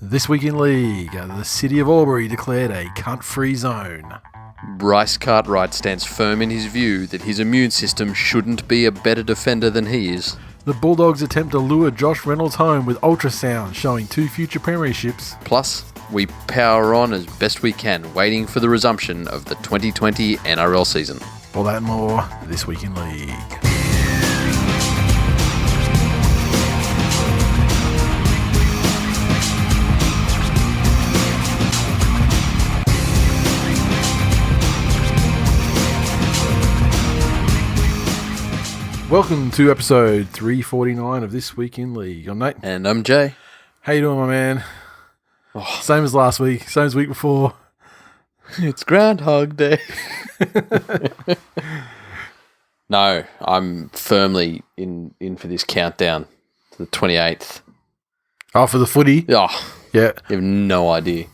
This week in league, the city of Albury declared a cunt-free zone. Bryce Cartwright stands firm in his view that his immune system shouldn't be a better defender than he is. The Bulldogs attempt to lure Josh Reynolds home with ultrasound showing 2 future premierships. Plus, we power on as best we can, waiting for the resumption of the 2020 NRL season. All that and more this week in league. Welcome to episode 349 of This Week in League. I'm Nate. And I'm Jay. How you doing, my man? Oh, Same as last week, same as week before. it's Groundhog Day. No, I'm firmly in for this countdown to the 28th. Oh, for the footy? Oh, Yeah. you have no idea.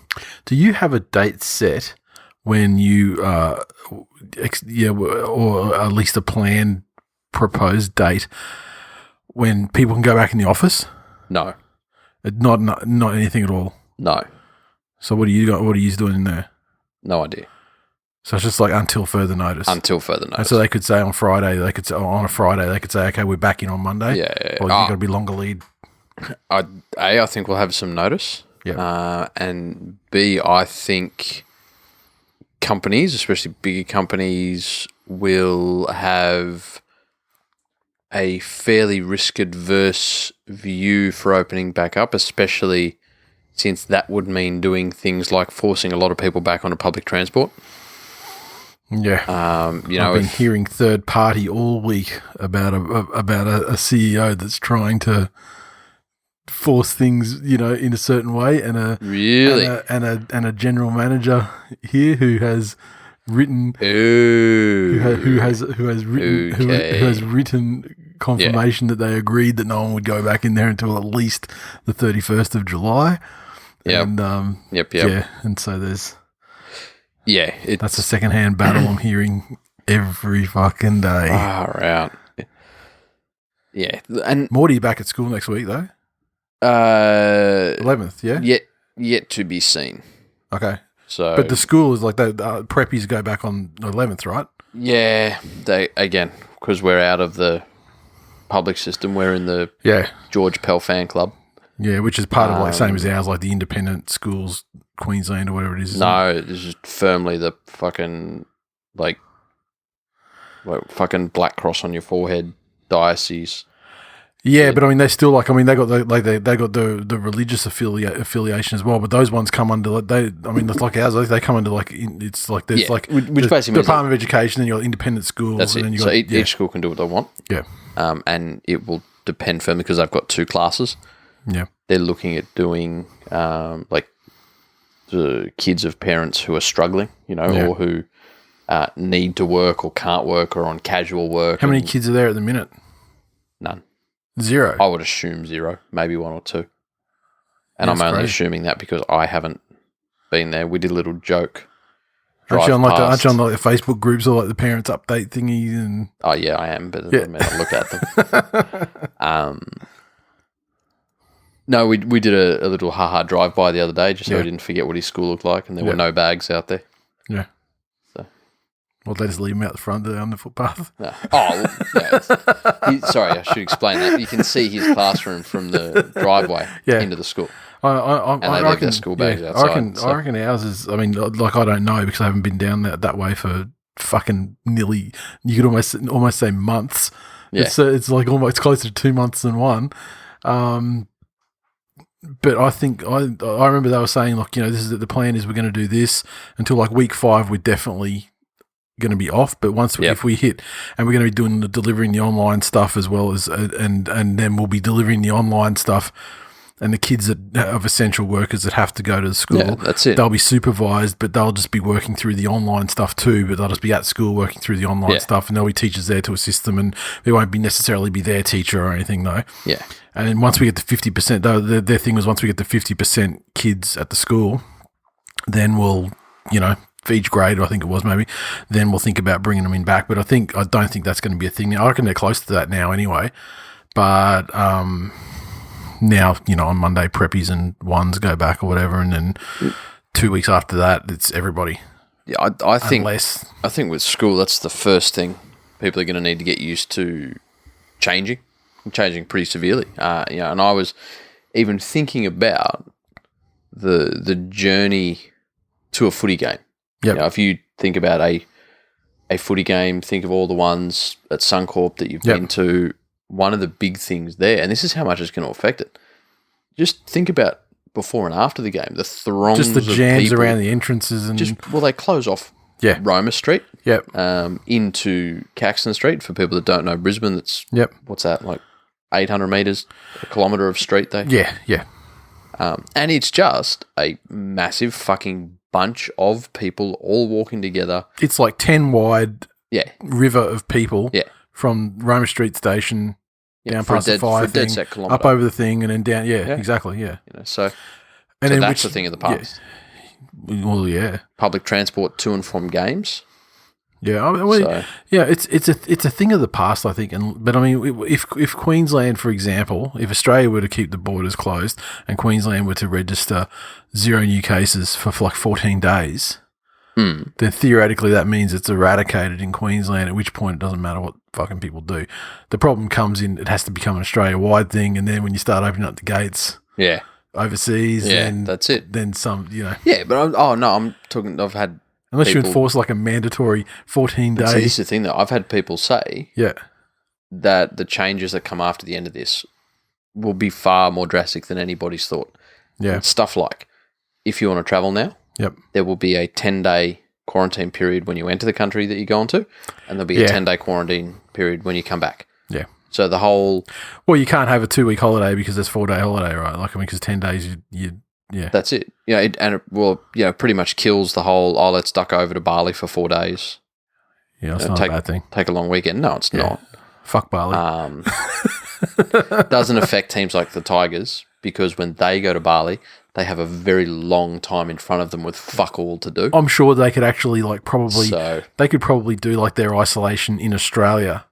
Do you have a date set when you, or at least a planned proposed date when people can go back in the office? No. Not anything at all. No. So what are you doing in there? No idea. So it's just like until further notice. Until further notice. And so they could say on a Friday, they could say, okay, we're back in on Monday. Yeah. Or you got to be longer lead. I think we'll have some notice. Yeah. And B, I think companies, especially bigger companies, will have a fairly risk-adverse view for opening back up, especially since that would mean doing things like forcing a lot of people back onto public transport. Yeah. I've been hearing third party all week about a CEO that's trying to force things, in a certain way, and a general manager here who has written who has written confirmation that they agreed that no one would go back in there until at least the 31st of July. Yep. And Yep. Yeah, and so there's that's a secondhand battle I'm hearing every fucking day. Far out. Yeah. And Morty back at school next week though. 11th, yeah? Yet to be seen. Okay. So, but the school is like preppies go back on the 11th, right? Yeah, because we're out of the public system, we're in the George Pell fan club. Yeah, which is part of same as ours, like the independent schools, Queensland or whatever it is. No, it's just firmly the fucking fucking black cross on your forehead diocese. Yeah, but I mean, they still they got the religious affiliation as well. But those ones come under it's like ours. They come under which basically means Department of Education and your independent schools. That's and it. Then Each school can do what they want. Yeah. And it will depend firmly because they've got 2 classes. Yeah. They're looking at doing the kids of parents who are struggling, or who need to work or can't work or on casual work. How many kids are there at the minute? None. 0? I would assume 0, maybe 1 or 2. And That's I'm only crazy. assuming that because I haven't been there. We did a little joke. Aren't you on the Facebook groups or the parents update thingies and? Oh yeah, I am, but I mean, I look at them. No, we did a little drive by the other day just so we didn't forget what his school looked like, and there were no bags out there. Yeah. So. Well, they just leave them out the front on the footpath. No. Sorry, I should explain that. You can see his classroom from the driveway into the school. And they leave their school bags outside. I reckon ours is, I don't know because I haven't been down that way for fucking nearly, you could almost say months. Yeah. It's like almost closer to 2 months than one. But I think, I remember they were saying, the plan is we're going to do this until like week 5, we're definitely going to be off, but if we hit, and we're going to be delivering the online stuff as well as and then we'll be delivering the online stuff, and the kids of essential workers that have to go to the school, that's it. They'll be supervised, but they'll just be working through the online stuff too. But they'll just be at school working through the online stuff, and there'll be teachers there to assist them, and they won't necessarily be their teacher or anything though. Yeah. And then once we get to 50%, their thing was once we get to 50% kids at the school, then we'll, for each grade, I think it was maybe, then we'll think about bringing them in back. But I don't think that's going to be a thing now. I reckon they're close to that now anyway. But now, on Monday, preppies and ones go back or whatever, and then 2 weeks after that, it's everybody. Yeah, I think with school, that's the first thing people are going to need to get used to changing pretty severely. And I was even thinking about the journey to a footy game. Yep. If you think about a footy game, think of all the ones at Suncorp that you've been to. One of the big things there, and this is how much it's going to affect it. Just think about before and after the game, the throngs, just the jams around the entrances, and they close off. Yeah. Roma Street. Yep. Into Caxton Street. For people that don't know Brisbane, that's what's that, like 800 metres, a kilometre of street there? Yeah. And it's just a massive fucking bunch of people all walking together. It's like 10 wide river of people from Roma Street Station down past the fire thing, up over the thing, and then down. Yeah, exactly, yeah. So that's the thing of the past. Yeah. Well, yeah. Public transport to and from games. Yeah, it's a thing of the past, I think. But I mean, if Queensland, for example, if Australia were to keep the borders closed and Queensland were to register 0 new cases for like 14 days, then theoretically that means it's eradicated in Queensland. At which point it doesn't matter what fucking people do. The problem comes in; it has to become an Australia-wide thing, and then when you start opening up the gates, overseas, then that's it. Then some, Yeah, but I'm talking. I've had. Unless you enforce like a mandatory 14-day. See, this is the thing that I've had people say that the changes that come after the end of this will be far more drastic than anybody's thought. Yeah. And stuff like, if you want to travel now, there will be a 10-day quarantine period when you enter the country that you go into, and there'll be a 10-day quarantine period when you come back. Yeah. So the whole... Well, you can't have a 2-week holiday because there's 4-day holiday, right? Like, I mean, because 10 days, yeah. That's it. It pretty much kills the whole, let's duck over to Bali for 4 days. Yeah, it's not a bad thing. Take a long weekend. No, it's not. Fuck Bali. Doesn't affect teams like the Tigers because when they go to Bali, they have a very long time in front of them with fuck all to do. I'm sure they could actually they could probably do like their isolation in Australia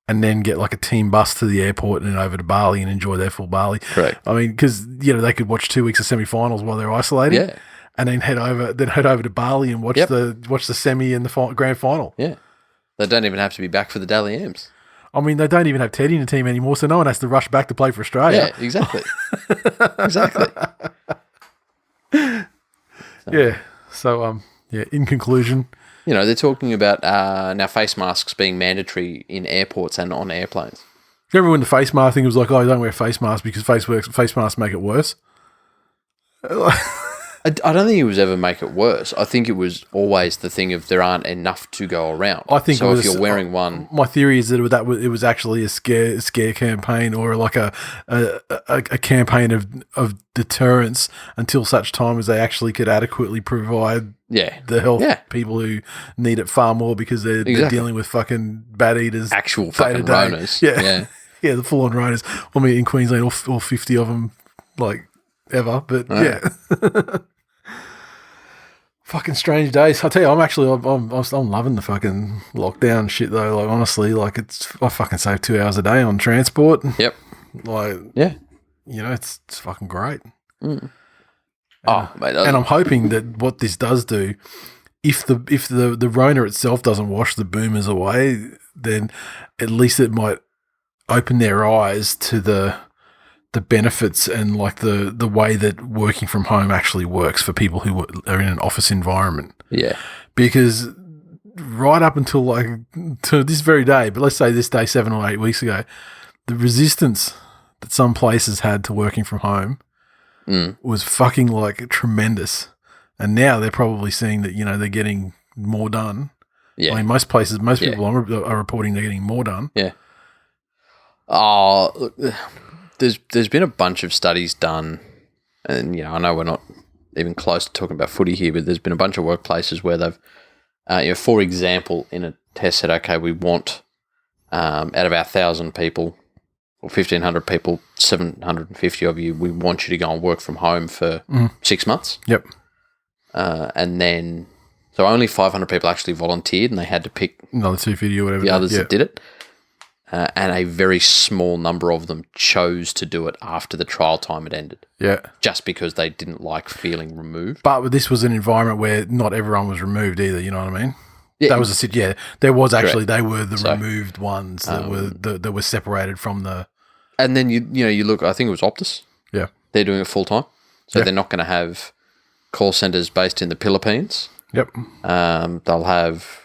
and then get like a team bus to the airport and then over to Bali and enjoy their full Bali. Correct. I mean, because they could watch 2 weeks of semi-finals while they're isolating, and then head over to Bali and watch the semi and the grand final. Yeah, they don't even have to be back for the Dally M's. I mean, they don't even have Teddy in the team anymore, so no one has to rush back to play for Australia. Yeah, exactly. Exactly. So, in conclusion. They're talking about now face masks being mandatory in airports and on airplanes. Remember when the face mask thing was like, don't wear a face mask because face masks make it worse? I don't think it was ever make it worse. I think it was always the thing of there aren't enough to go around. I think so. If you're wearing one, my theory is that it was actually a scare campaign or like a campaign of deterrence until such time as they actually could adequately provide the health people who need it far more because they're dealing with fucking bat eaters, actual fucking Ronas. Yeah, the full on Ronas. I mean, in Queensland, all 50 of them, like ever, but fucking strange days. I tell you, I'm loving the fucking lockdown shit though. Like honestly, like I fucking save 2 hours a day on transport. Yep. Like it's fucking great. Mate, and I'm hoping that what this does do, if the Rona itself doesn't wash the boomers away, then at least it might open their eyes to the benefits and like the way that working from home actually works for people who are in an office environment. Yeah. Because right up until to this very day, but let's say this day 7 or 8 weeks ago, the resistance that some places had to working from home was fucking like tremendous. And now they're probably seeing that, they're getting more done. Yeah. I mean, most people are reporting they're getting more done. Yeah. Oh, look, there's been a bunch of studies done, and I know we're not even close to talking about footy here, but there's been a bunch of workplaces where they've, for example, in a test said, okay, we want out of our 1,000 people or 1,500 people, 750 of you, we want you to go and work from home for 6 months. Yep. And then, so only 500 people actually volunteered, and they had to pick another 250 or whatever. The others that did it. and a very small number of them chose to do it after the trial time had ended. Yeah. Just because they didn't like feeling removed. But this was an environment where not everyone was removed either, you know what I mean? Yeah. That was there was actually, Correct. they were the removed ones that were separated from the... And then, you look, I think it was Optus. Yeah. They're doing it full time. So they're not going to have call centers based in the Philippines. Yep. They'll have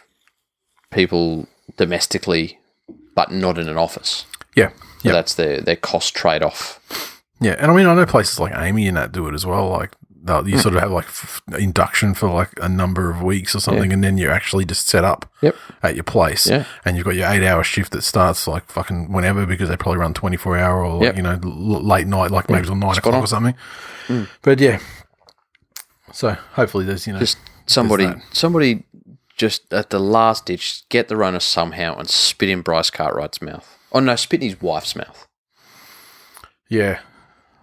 people domestically, but not in an office. Yeah. So that's their cost trade-off. Yeah, and I mean, I know places like Amy and that do it as well. Like, you sort of have like induction for like a number of weeks or something, and then you're actually just set up at your place. Yeah. And you've got your 8-hour shift that starts like fucking whenever, because they probably run 24-hour or like, late night, like maybe till 9 o'clock or something. But yeah, so hopefully there's just somebody just at the last ditch get the runner somehow and spit in Bryce Cartwright's mouth. Oh no, spit in his wife's mouth. Yeah.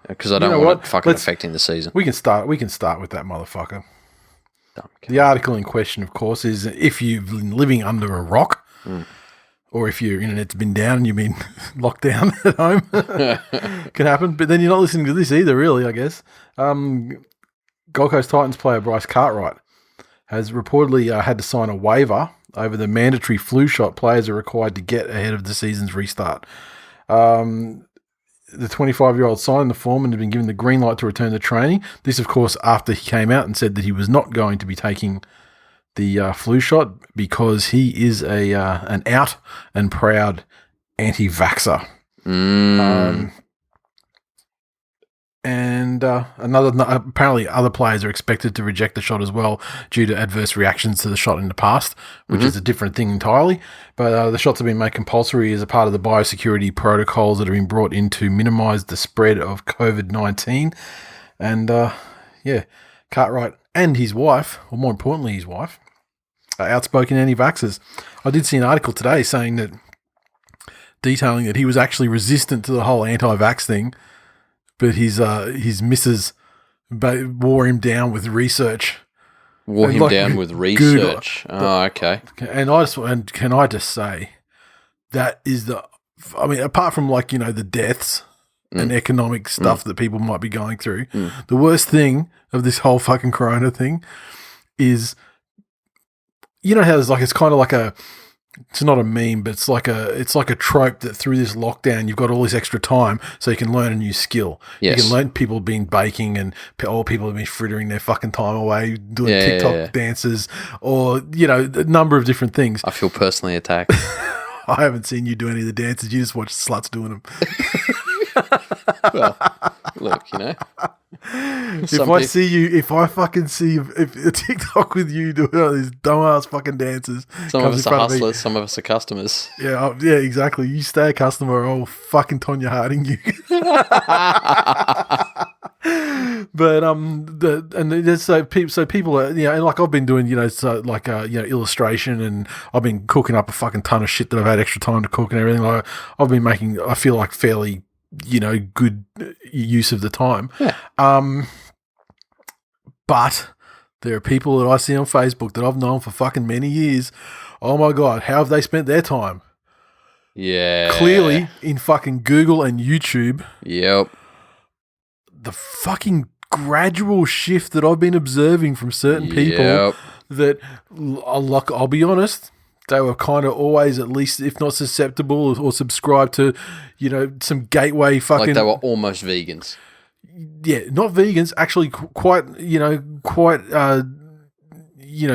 Because I don't want it fucking affecting the season. We can start with that motherfucker. The article in question, of course, is if you've been living under a rock, or if your internet's been down and you've been locked down at home, can happen. But then you're not listening to this either, really, I guess. Gold Coast Titans player Bryce Cartwright has reportedly had to sign a waiver over the mandatory flu shot players are required to get ahead of the season's restart. The 25-year-old signed the form and had been given the green light to return to training. This, of course, after he came out and said that he was not going to be taking the flu shot because he is an out and proud anti-vaxxer. And apparently other players are expected to reject the shot as well due to adverse reactions to the shot in the past, which is a different thing entirely. But the shots have been made compulsory as a part of the biosecurity protocols that have been brought in to minimise the spread of COVID-19. And, Cartwright and his wife, or more importantly his wife, are outspoken anti-vaxxers. I did see an article today saying that, detailing that he was actually resistant to the whole anti-vax thing, but his missus wore him down with research. Research. Oh, okay. And can I just say, that is apart from the deaths and economic stuff that people might be going through, the worst thing of this whole fucking corona thing is, how there's it's kind of it's not a meme, but it's like a trope that through this lockdown you've got all this extra time so you can learn a new skill. Yes. You can learn, people have been baking and all people have been frittering their fucking time away doing TikTok dances or, a number of different things. I feel personally attacked. I haven't seen you do any of the dances. You just watch sluts doing them. Well, look, if I fucking see a TikTok with you doing all these dumbass fucking dances. Some of us are hustlers, some of us are customers. Yeah, exactly. You stay a customer or I'll fucking Tonya Harding you. But so people are, and like I've been doing illustration, and I've been cooking up a fucking ton of shit that I've had extra time to cook and everything. Like I've been making, I feel like fairly good use of the time. Yeah. But there are people that I see on Facebook that I've known for fucking many years. Oh my God, how have they spent their time? Yeah. Clearly in fucking Google and YouTube. Yep. The fucking gradual shift that I've been observing from certain people that, I'll be honest, they were kind of always at least, if not susceptible or subscribed to, some gateway fucking... Like they were almost vegans. Yeah, not vegans, actually quite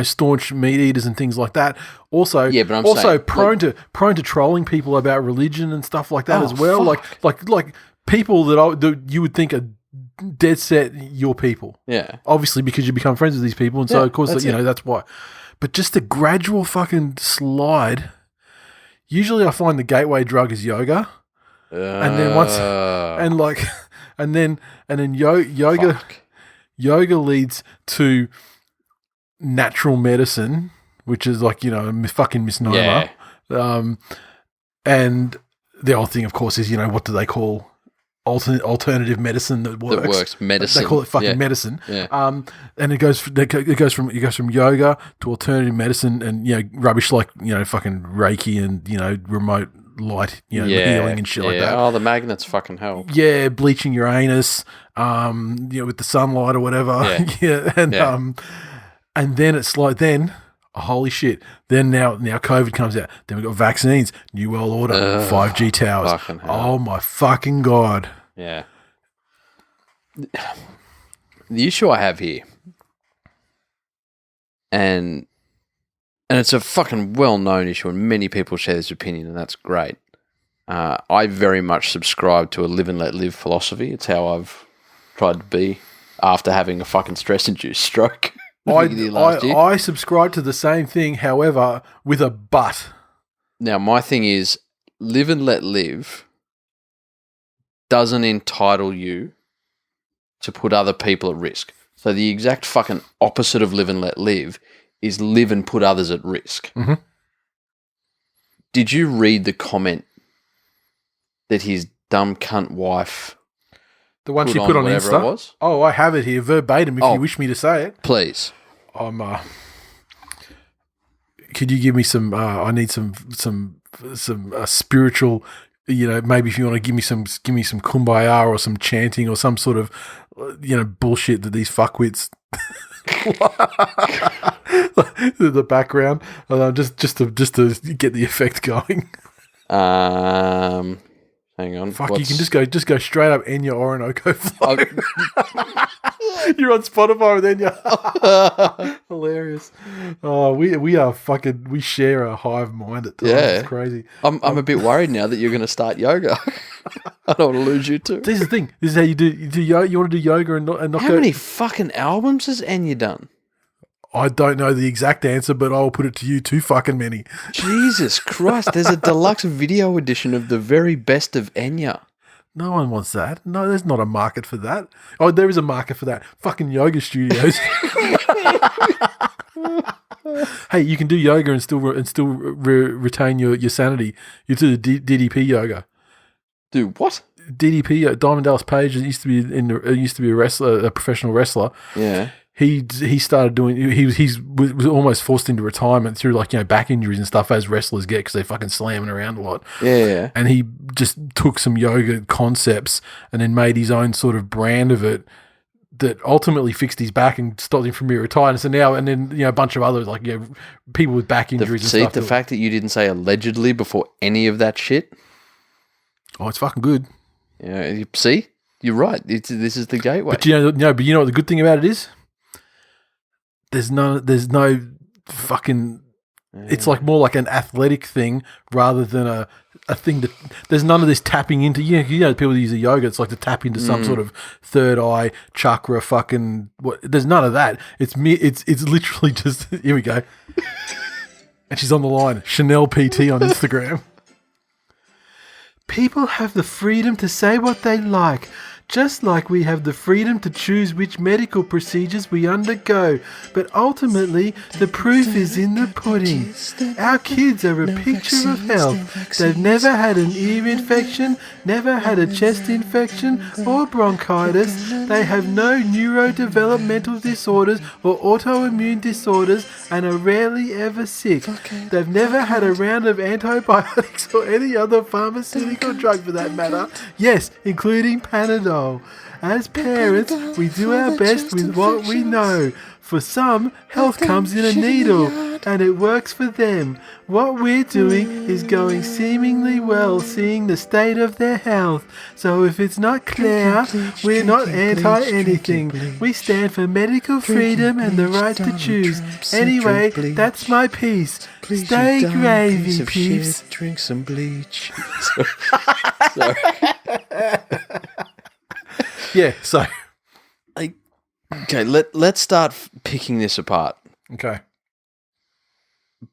staunch meat eaters and things like that. Also, but I'm saying, prone to trolling people about religion and stuff like that as well. Fuck. Like people that you would think are dead set your people. Yeah. Obviously, because you become friends with these people, and so of course that's why. But just a gradual fucking slide. Usually, I find the gateway drug is yoga, and then yoga leads to natural medicine, which is a fucking misnomer. Yeah. And the old thing, of course, is what do they call alternative medicine that works? Medicine. They call it fucking medicine. Yeah. And it goes from yoga to alternative medicine and rubbish like fucking Reiki and remote light, healing and shit like that. Oh, the magnets fucking help. Yeah, bleaching your anus, with the sunlight or whatever. Yeah. And then it's like holy shit. Then now COVID comes out. Then we've got vaccines, New World Order, 5G towers. Fucking hell. Oh my fucking God. Yeah. The issue I have here, and it's a fucking well-known issue, and many people share this opinion, and that's great. I very much subscribe to a live and let live philosophy. It's how I've tried to be after having a fucking stress-induced stroke. I subscribe to the same thing, however, with a but. Now, my thing is, live and let live doesn't entitle you to put other people at risk. So the exact fucking opposite of live and let live is live and put others at risk. Mm-hmm. Did you read the comment that his dumb cunt wife... The one she put on Insta? It was? Oh, I have it here verbatim if you wish me to say it. Please. Could you give me some... I need some spiritual... maybe if you want to give me some kumbaya or some chanting or some sort of, bullshit that these fuckwits... the background, just to get the effect going. Hang on. Fuck, you can just go straight up Enya Orinoco flow. You're on Spotify with Enya. Hilarious. Oh, we are fucking. We share a hive mind at times. Yeah, it's crazy. I'm a bit worried now that you're going to start yoga. I don't want to lose you too. This is the thing. This is how you do. You want to do yoga and not. How many fucking albums has Enya done? I don't know the exact answer, but I'll put it to you, too fucking many. Jesus Christ, there's a deluxe video edition of the very best of Enya. No one wants that. No, there's not a market for that. Oh, there is a market for that. Fucking yoga studios. Hey, you can do yoga and still retain your sanity. You do the DDP yoga. Do what? DDP, Diamond Dallas Page used to be a wrestler, a professional wrestler. Yeah. He started doing. He was almost forced into retirement through back injuries and stuff as wrestlers get because they fucking slamming around a lot. Yeah. And he just took some yoga concepts and then made his own sort of brand of it that ultimately fixed his back and stopped him from being retired. And so now, and then a bunch of others people with back injuries and stuff. The fact that you didn't say allegedly before any of that shit. Oh, it's fucking good. Yeah. See, you're right. This is the gateway. But you know what the good thing about it is. There's no fucking. Yeah. It's more like an athletic thing rather than a thing that. There's none of this tapping into. People use the yoga. It's like to tap into some sort of third eye chakra. Fucking what? There's none of that. It's literally just. Here we go. And she's on the line. Chanel PT on Instagram. People have the freedom to say what they like. Just like we have the freedom to choose which medical procedures we undergo. But ultimately, the proof is in the pudding. Our kids are a picture of health. They've never had an ear infection, never had a chest infection or bronchitis. They have no neurodevelopmental disorders or autoimmune disorders and are rarely ever sick. They've never had a round of antibiotics or any other pharmaceutical drug for that matter. Yes, including Panadol. As parents, we do our best with what we know. For some, health comes in a needle, and it works for them. What we're doing is going seemingly well, seeing the state of their health. So if it's not clear, we're not anti-anything. We stand for medical freedom and the right to choose. Anyway, that's my piece. Stay gravy, peeps. Drink some bleach. Yeah, so okay, let's start picking this apart. Okay.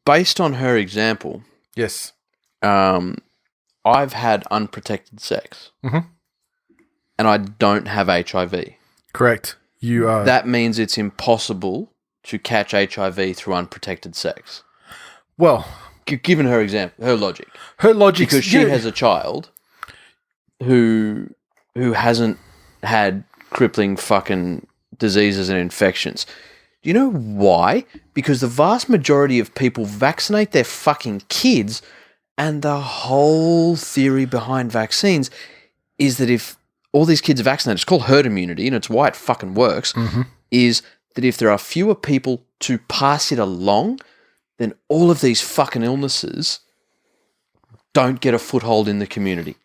Based on her example, yes. I've had unprotected sex. Mm-hmm. And I don't have HIV. Correct. You are. That means it's impossible to catch HIV through unprotected sex. Well, given her example, her logic. Because she has a child who hasn't had crippling fucking diseases and infections. Do you know why? Because the vast majority of people vaccinate their fucking kids And the whole theory behind vaccines is that if all these kids are vaccinated, it's called herd immunity, and it's why it fucking works, is that if there are fewer people to pass it along, then all of these fucking illnesses don't get a foothold in the community.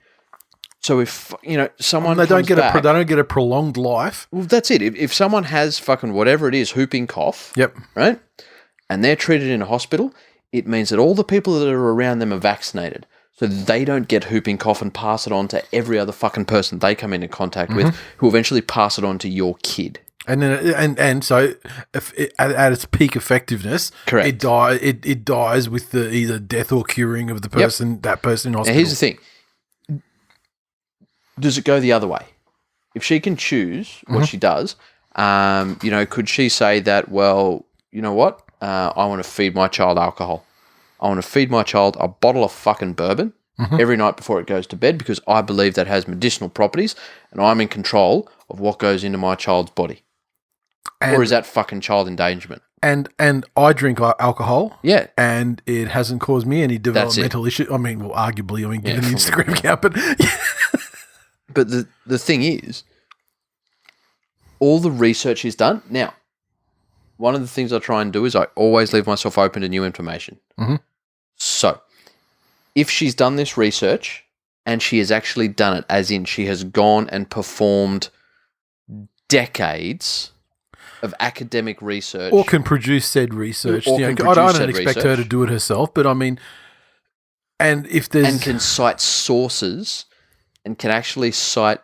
So if, someone they don't get a prolonged life. Well, that's it. If someone has fucking whatever it is, whooping cough, yep, right, and they're treated in a hospital, it means that all the people that are around them are vaccinated, so they don't get whooping cough and pass it on to every other fucking person they come into contact with, who eventually pass it on to your kid. And then, and so, if at its peak effectiveness, correct, it dies with the either death or curing of the person, that person in hospital. Now, here's the thing: does it go the other way? If she can choose what she does, could she say that? Well, you know what? I want to feed my child alcohol. I want to feed my child a bottle of fucking bourbon every night before it goes to bed because I believe that has medicinal properties and I'm in control of what goes into my child's body. Or is that fucking child endangerment? And I drink alcohol. Yeah. And it hasn't caused me any developmental issues. I mean, well, arguably, given the Instagram account, but... But the thing is, all the research is done. Now, one of the things I try and do is I always leave myself open to new information. So, if she's done this research and she has actually done it, as in she has gone and performed decades of academic research. Or can produce said research. I don't expect her to do it herself, but I mean, and if there's... And can cite sources and can actually cite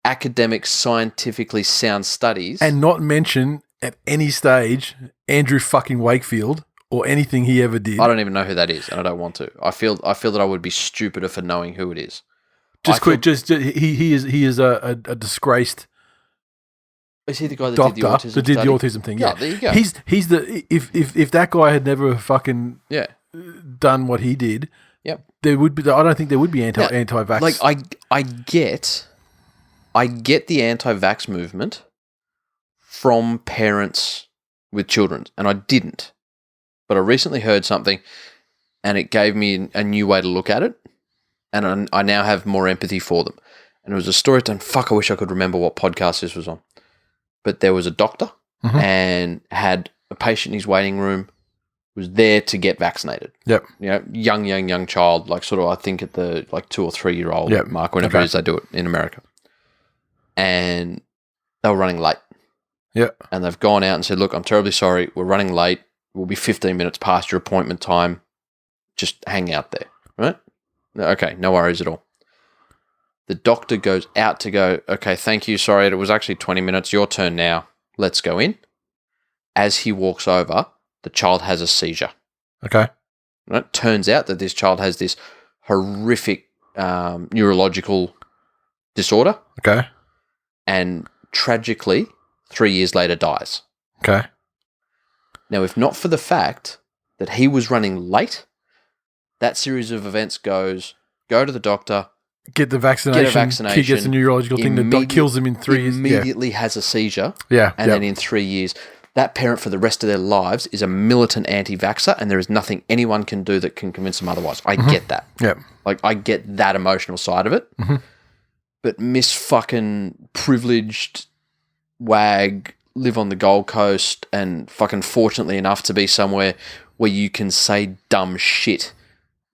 academic, scientifically sound studies. And not mention... at any stage, Andrew fucking Wakefield or anything he ever did. I don't even know who that is, and I don't want to. I feel that I would be stupider for knowing who it is. He is a disgraced. Is he the guy that doctor did the autism? That did the autism thing? Yeah, there you go. He's the if that guy had never fucking done what he did, there would be. I don't think there would be anti-vax. Like I get the anti-vax movement from parents with children, and I didn't. But I recently heard something, and it gave me a new way to look at it, and I now have more empathy for them. And it was a story done. Fuck, I wish I could remember what podcast this was on. But there was a doctor and had a patient in his waiting room, was there to get vaccinated. Yep. Young child, like sort of, I think at the 2 or 3 year old mark, whenever it is they do it in America. And they were running late. Yeah. And they've gone out and said, look, I'm terribly sorry. We're running late. We'll be 15 minutes past your appointment time. Just hang out there, right? Okay, no worries at all. The doctor goes out to go, okay, thank you, sorry, it was actually 20 minutes. Your turn now. Let's go in. As he walks over, the child has a seizure. Okay. Right? Turns out that this child has this horrific neurological disorder. Okay. And tragically, 3 years later dies. Okay. Now, if not for the fact that he was running late, that series of events go to the doctor, get a vaccination, kid gets a neurological thing that kills him in 3 years. Immediately has a seizure. Yeah. And then in 3 years, that parent for the rest of their lives is a militant anti-vaxxer, and there is nothing anyone can do that can convince them otherwise. I get that. Yeah. Like, I get that emotional side of it. But Miss fucking privileged wag live on the Gold Coast and fucking fortunately enough to be somewhere where you can say dumb shit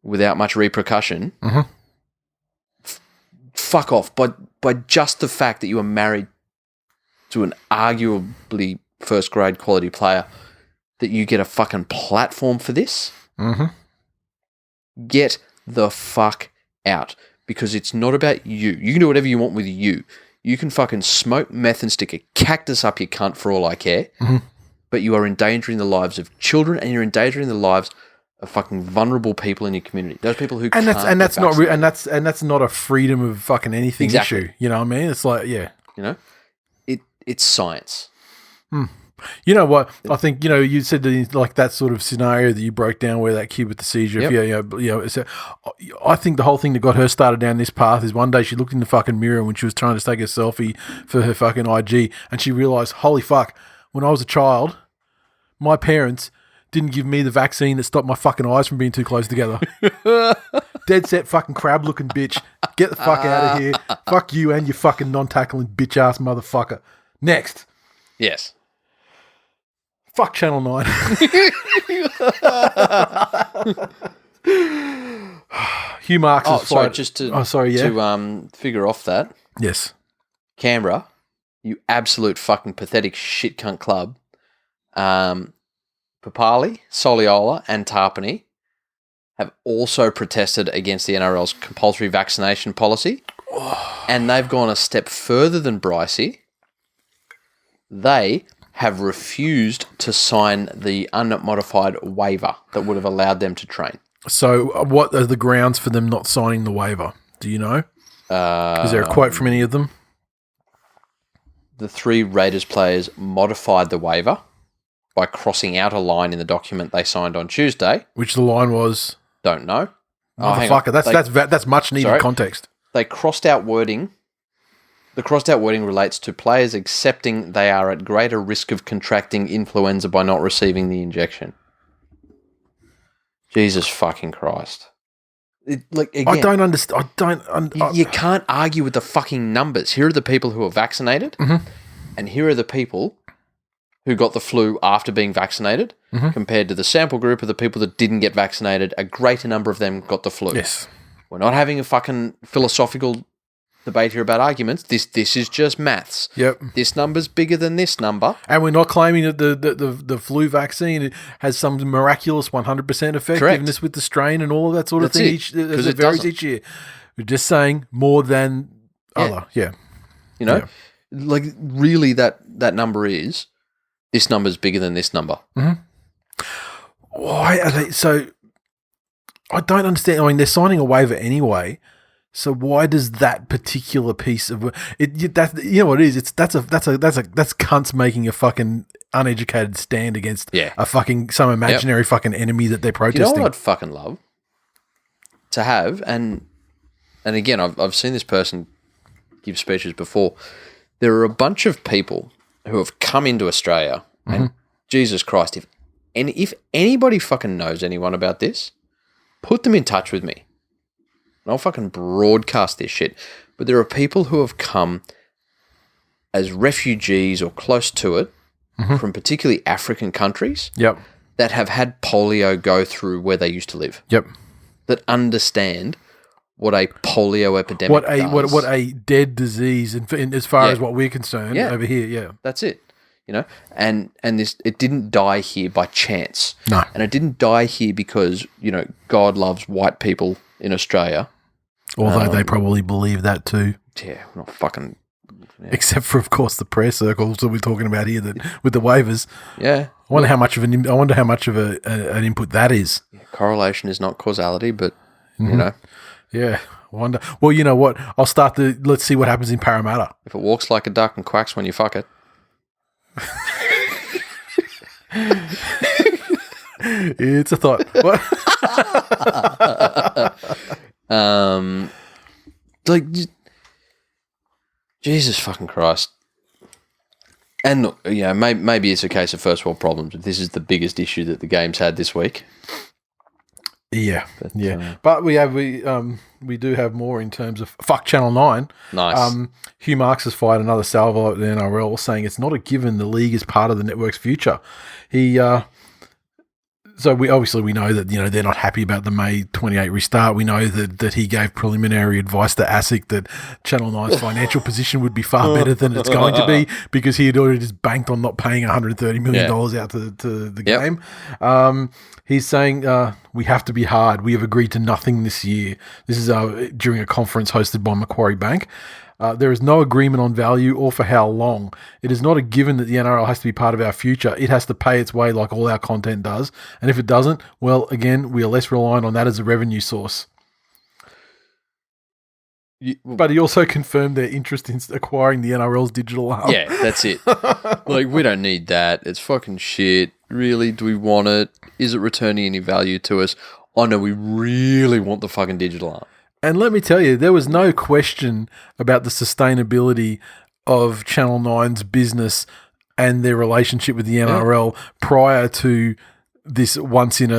without much repercussion. Fuck off. By just the fact that you are married to an arguably first grade quality player, that you get a fucking platform for this. Get the fuck out, because it's not about you. You can do whatever you want with you. You can fucking smoke meth and stick a cactus up your cunt for all I care. But you are endangering the lives of children, and you're endangering the lives of fucking vulnerable people in your community. Those people who can't that's not a freedom of fucking anything issue. You know what I mean? It's like, it's science. You know what? I think, you said that like that sort of scenario that you broke down where that kid with the seizure, I think the whole thing that got her started down this path is one day she looked in the fucking mirror when she was trying to take a selfie for her fucking IG, and she realized, holy fuck, when I was a child, my parents didn't give me the vaccine that stopped my fucking eyes from being too close together. Dead set fucking crab looking bitch. Get the fuck out of here. Fuck you and your fucking non-tackling bitch ass motherfucker. Next. Yes. Fuck Channel 9. Hugh Marks is sorry, fired. just to figure off that. Yes. Canberra, you absolute fucking pathetic shit cunt club. Papali, Soliola, and Tarpany have also protested against the NRL's compulsory vaccination policy, and they've gone a step further than Brycey. They have refused to sign the unmodified waiver that would have allowed them to train. So what are the grounds for them not signing the waiver? Do you know? Is there a quote from any of them? The 3 Raiders players modified the waiver by crossing out a line in the document they signed on Tuesday. Which the line was? Don't know. Motherfucker, that's much needed context. They crossed out wording. The crossed out wording relates to players accepting they are at greater risk of contracting influenza by not receiving the injection. Jesus fucking Christ. Again, I don't understand. You can't argue with the fucking numbers. Here are the people who are vaccinated, and here are the people who got the flu after being vaccinated, compared to the sample group of the people that didn't get vaccinated. A greater number of them got the flu. Yes. We're not having a fucking philosophical debate here about arguments. This is just maths. Yep. This number's bigger than this number. And we're not claiming that the flu vaccine has some miraculous 100% effectiveness with the strain and all of that sort of thing. Because it varies each year. We're just saying more than other. Yeah. You know, really that number is, this number's bigger than this number. Why are they so? I don't understand. I mean, they're signing a waiver anyway. So why does that particular piece of it? That, you know what it is? That's cunts making a fucking uneducated stand against a fucking some imaginary fucking enemy that they're protesting. You know what I'd fucking love to have, and again, I've seen this person give speeches before. There are a bunch of people who have come into Australia, and Jesus Christ, if anybody fucking knows anyone about this, put them in touch with me. And I'll fucking broadcast this shit. But there are people who have come as refugees or close to it from particularly African countries that have had polio go through where they used to live. That understand what a polio epidemic does. What a dead disease in as far as what we're concerned over here. That's it. You know, and this, it didn't die here by chance. No. And it didn't die here because, you know, God loves white people in Australia. Although they probably believe that too. Yeah, not fucking... Yeah. Except for, of course, the prayer circles that we're talking about here that with the waivers. Yeah. I wonder how much of an input that is. Yeah, correlation is not causality, but, you know. Yeah, I wonder. Well, you know what? Let's see what happens in Parramatta. If it walks like a duck and quacks when you fuck it. It's a thought. What? Like, Jesus fucking Christ. And look, you know, maybe it's a case of first world problems, but this is the biggest issue that the game's had this week. Yeah, but we do have more in terms of fuck Channel 9. Nice. Hugh Marks has fired another salvo at the NRL, saying it's not a given the league is part of the network's future. So we know that, you know, they're not happy about the May 28 restart. We know that he gave preliminary advice to ASIC that Channel 9's financial position would be far better than it's going to be because he had already just banked on not paying $130 million out to the game. He's saying we have to be hard. We have agreed to nothing this year. This is during a conference hosted by Macquarie Bank. There is no agreement on value or for how long. It is not a given that the NRL has to be part of our future. It has to pay its way like all our content does. And if it doesn't, well, again, we are less reliant on that as a revenue source. But he also confirmed their interest in acquiring the NRL's digital hub. Yeah, that's it. Like, we don't need that. It's fucking shit. Really, do we want it? Is it returning any value to us? Oh, no, we really want the fucking digital hub. And let me tell you, there was no question about the sustainability of Channel 9's business and their relationship with the NRL prior to this once in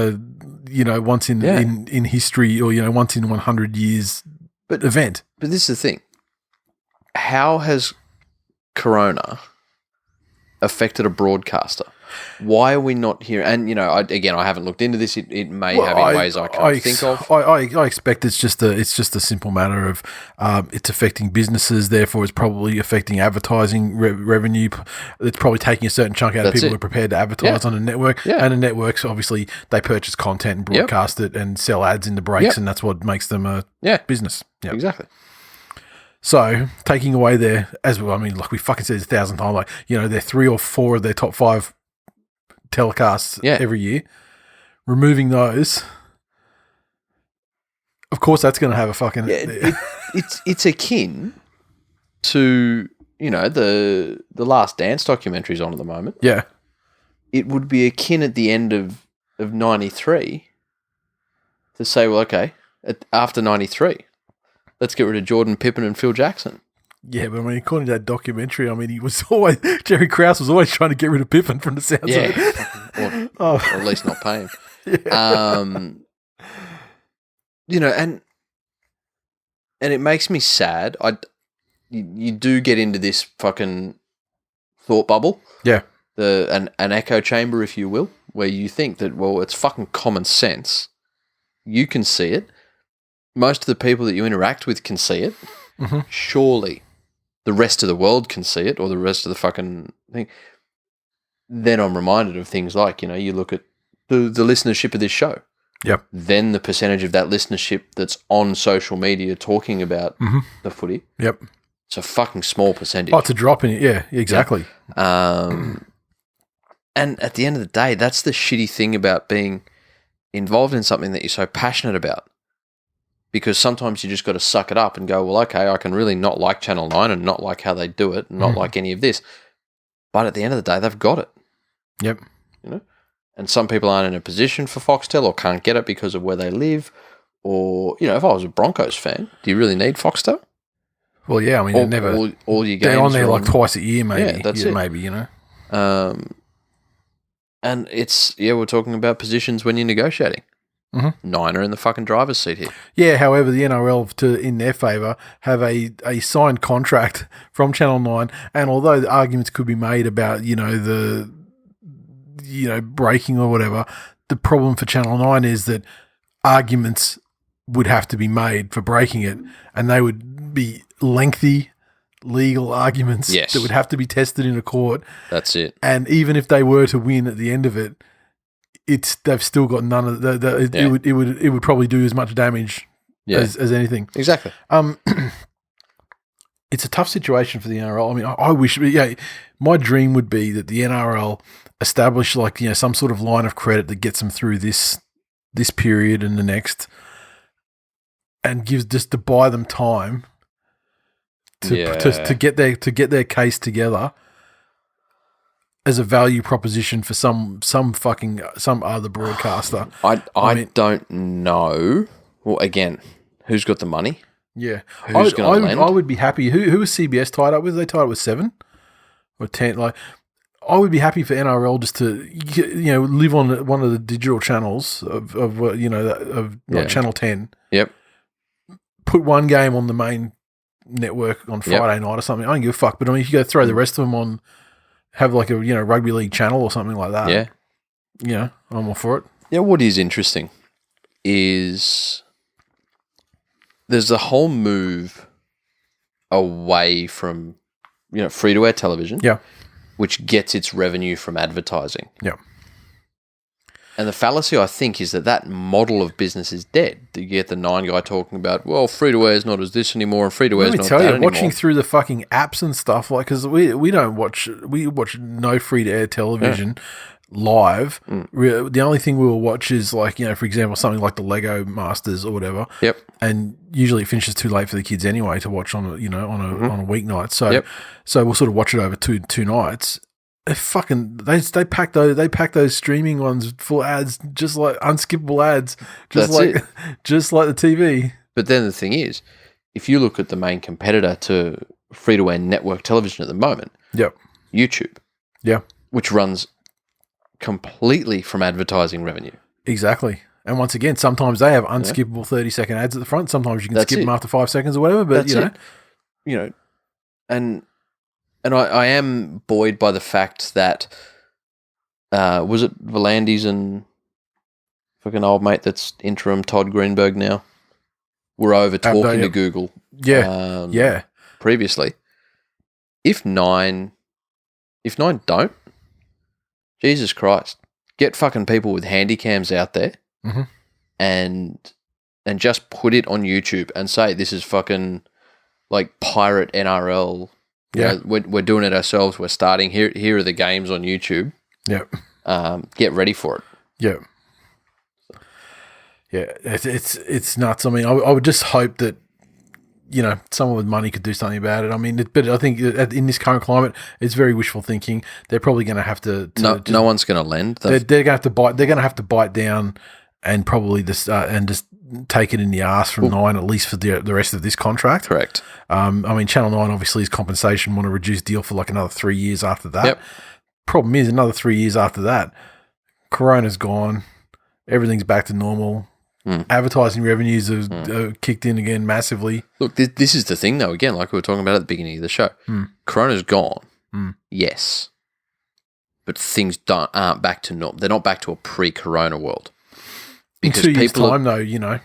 history, or once in 100 years event. But this is the thing. How has Corona affected a broadcaster? Why are we not here? And, I haven't looked into this. It may have in ways I can't think of. I expect it's just a simple matter of it's affecting businesses, therefore it's probably affecting advertising revenue. It's probably taking a certain chunk out of people who are prepared to advertise on a network. Yeah. And the networks, obviously, they purchase content and broadcast it and sell ads in the breaks, and that's what makes them a business. Yep. Exactly. So, taking away their, like we fucking said 1,000 times, their 3 or 4 of their top 5 telecasts every year, removing those, of course that's going to have a fucking... It's akin to, the Last Dance documentary's on at the moment. Yeah. It would be akin at the end of 93 to say, well, okay, after 93, let's get rid of Jordan, Pippen and Phil Jackson. Yeah, but according to that documentary, Jerry Krause was always trying to get rid of Pippen from the sounds of it. Or at least not pay him. And it makes me sad. You do get into this fucking thought bubble. Yeah. An echo chamber, if you will, where you think that, well, it's fucking common sense. You can see it. Most of the people that you interact with can see it. Mm-hmm. Surely the rest of the world can see it, or the rest of the fucking thing. Then I'm reminded of things like, you look at the listenership of this show. Yep. Then the percentage of that listenership that's on social media talking about the footy. Yep. It's a fucking small percentage. Oh, it's a drop in it. Yeah, exactly. And at the end of the day, that's the shitty thing about being involved in something that you're so passionate about. Because sometimes you just got to suck it up and go, well, okay, I can really not like Channel 9 and not like how they do it and not like any of this. But at the end of the day, they've got it. Yep. And some people aren't in a position for Foxtel or can't get it because of where they live. Or, if I was a Broncos fan, do you really need Foxtel? Well, yeah, all your games. They're on there like twice a year, maybe. Yeah, that's it. Maybe, And it's, we're talking about positions when you're negotiating. Mm-hmm. 9 are in the fucking driver's seat here. Yeah, however, the NRL, in their favour, have a signed contract from Channel 9, and although the arguments could be made about, the breaking or whatever, the problem for Channel 9 is that arguments would have to be made for breaking it, and they would be lengthy legal arguments that would have to be tested in a court. That's it. And even if they were to win at the end of it, they've still got none of it would probably do as much damage as anything. Exactly. It's a tough situation for the NRL. I mean, I wish, my dream would be that the NRL establish some sort of line of credit that gets them through this period and the next, and gives just to buy them time to get their case together as a value proposition for some other broadcaster. I don't know. Well, again, who's got the money? Yeah, who's going to lend? I would be happy. Who was CBS tied up with? They tied up with 7 or 10. I would be happy for NRL just to live on one of the digital channels of Channel 10. Yep. Put one game on the main network on Friday night or something. I don't give a fuck. But if you go throw the rest of them on. Have a rugby league channel or something like that. Yeah. I'm all for it. Yeah, what is interesting is there's a whole move away from, free-to-air television. Yeah. Which gets its revenue from advertising. Yeah. And the fallacy, I think, is that model of business is dead. You get the 9 guy talking about, well, free-to-air is not as this anymore and free-to-air is not that anymore. Watching through the fucking apps and stuff, because we don't watch, we watch no free-to-air television live. The only thing we will watch is for example, something like the Lego Masters or whatever. Yep. And usually it finishes too late for the kids anyway to watch on a weeknight. So we'll sort of watch it over two nights. They pack those streaming ones full ads, just like unskippable ads, just like the TV. But then the thing is, if you look at the main competitor to free-to-air network television at the moment, yep, YouTube, yeah, which runs completely from advertising revenue. Exactly. And once again, sometimes they have unskippable 30-second ads at the front. Sometimes you can skip them after 5 seconds or whatever. But and I am buoyed by the fact that was it Volandis and fucking old mate that's interim Todd Greenberg now were over talking to Google. Yeah. Previously, if Nine don't, Jesus Christ, get fucking people with handy cams out there. Mm-hmm. And just put it on YouTube and say this is fucking like pirate NRL. Yeah, we're doing it ourselves. We're starting here. Here are the games on YouTube. Yep. Get ready for it. Yep. Yeah, it's nuts. I mean, I would just hope that someone with money could do something about it. I mean, but I think in this current climate, it's very wishful thinking. They're probably going to have to. No one's going to lend. They're going to have to bite. They're going to have to bite down. And probably just take it in the ass from Nine, at least for the rest of this contract. Correct. I mean, Channel 9 obviously is compensation, want to reduce deal for like another 3 years after that. Yep. Problem is, another 3 years after that, Corona's gone, everything's back to normal. Advertising revenues have kicked in again massively. Look, this is the thing though, again, like we were talking about at the beginning of the show. Corona's gone, yes, but things aren't back to normal. They're not back to a pre-Corona world. Because in 2 years' time, though,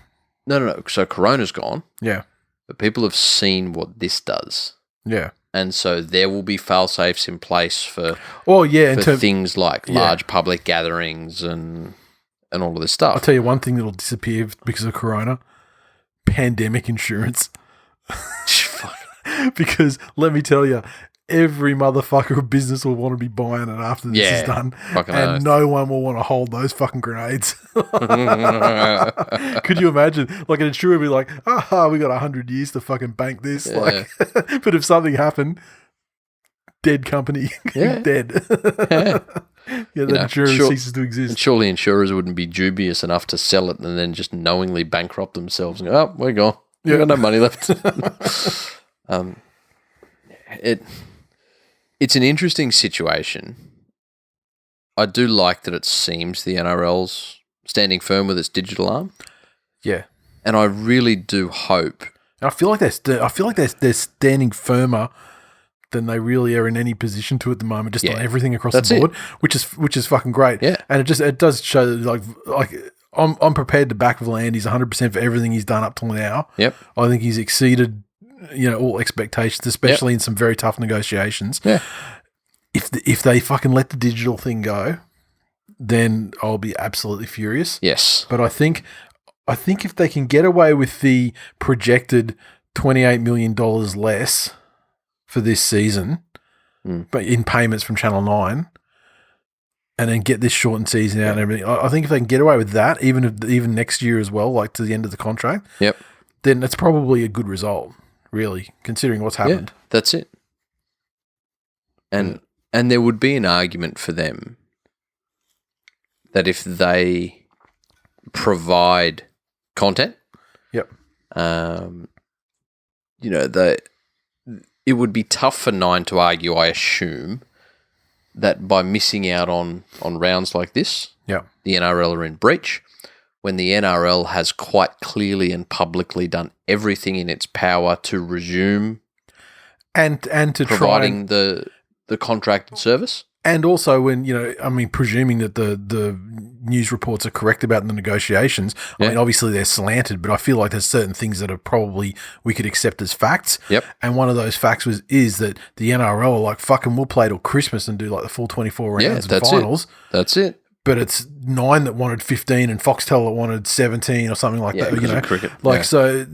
No. So Corona's gone. Yeah. But people have seen what this does. Yeah. And so there will be fail-safes in place for things like large public gatherings and all of this stuff. I'll tell you one thing that'll disappear because of Corona. Pandemic insurance. Because, let me tell you, every motherfucker of business will want to be buying it after this is done. And no one will want to hold those fucking grenades. Could you imagine? Like an insurer would be like, we got 100 years to fucking bank this. Yeah. Like, but if something happened, dead company, dead. That insurance ceases to exist. And surely insurers wouldn't be dubious enough to sell it and then just knowingly bankrupt themselves and go, we're gone. We've got no money left. It's an interesting situation. I do like that it seems the NRL's standing firm with its digital arm. Yeah, and I really do hope. I feel like they're standing firmer than they really are in any position to at the moment. Just on everything across the board, which is fucking great. Yeah, and it does show like I'm prepared to back Volandis 100% for everything he's done up till now. Yep, I think he's exceeded all expectations, especially in some very tough negotiations. Yeah. If they fucking let the digital thing go, then I'll be absolutely furious. Yes. But I think if they can get away with the projected $28 million less for this season, but in payments from Channel 9, and then get this shortened season out and everything, I think if they can get away with that, even next year as well, like to the end of the contract, then that's probably a good result. Really, considering what's happened. Yeah, that's it. And there would be an argument for them that if they provide content, it would be tough for Nine to argue, I assume, that by missing out on rounds like this, the NRL are in breach. When the NRL has quite clearly and publicly done everything in its power to resume and to providing the contracted service. And also when, presuming that the news reports are correct about the negotiations, I mean, obviously they're slanted, but I feel like there's certain things that are probably we could accept as facts. Yep. And one of those facts is that the NRL are like, fucking, we'll play till Christmas and do like the full 24 rounds of finals. That's it. But it's 9 that wanted 15 and Foxtel that wanted 17 or something like that. Cricket. So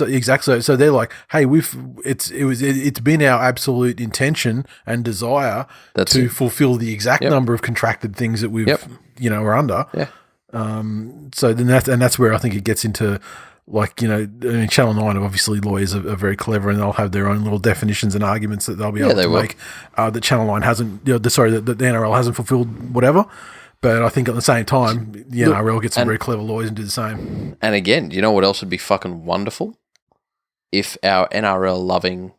exactly. So they're like, hey, it's been our absolute intention and desire to fulfill the exact number of contracted things that we've are under. Yeah. So then that's where I think it gets into Channel 9 obviously lawyers are very clever and they'll have their own little definitions and arguments that they'll be able to make. That Channel 9 hasn't, that the NRL hasn't fulfilled whatever. But I think at the same time, the NRL gets some very clever lawyers and do the same. And again, you know what else would be fucking wonderful? If our NRL-loving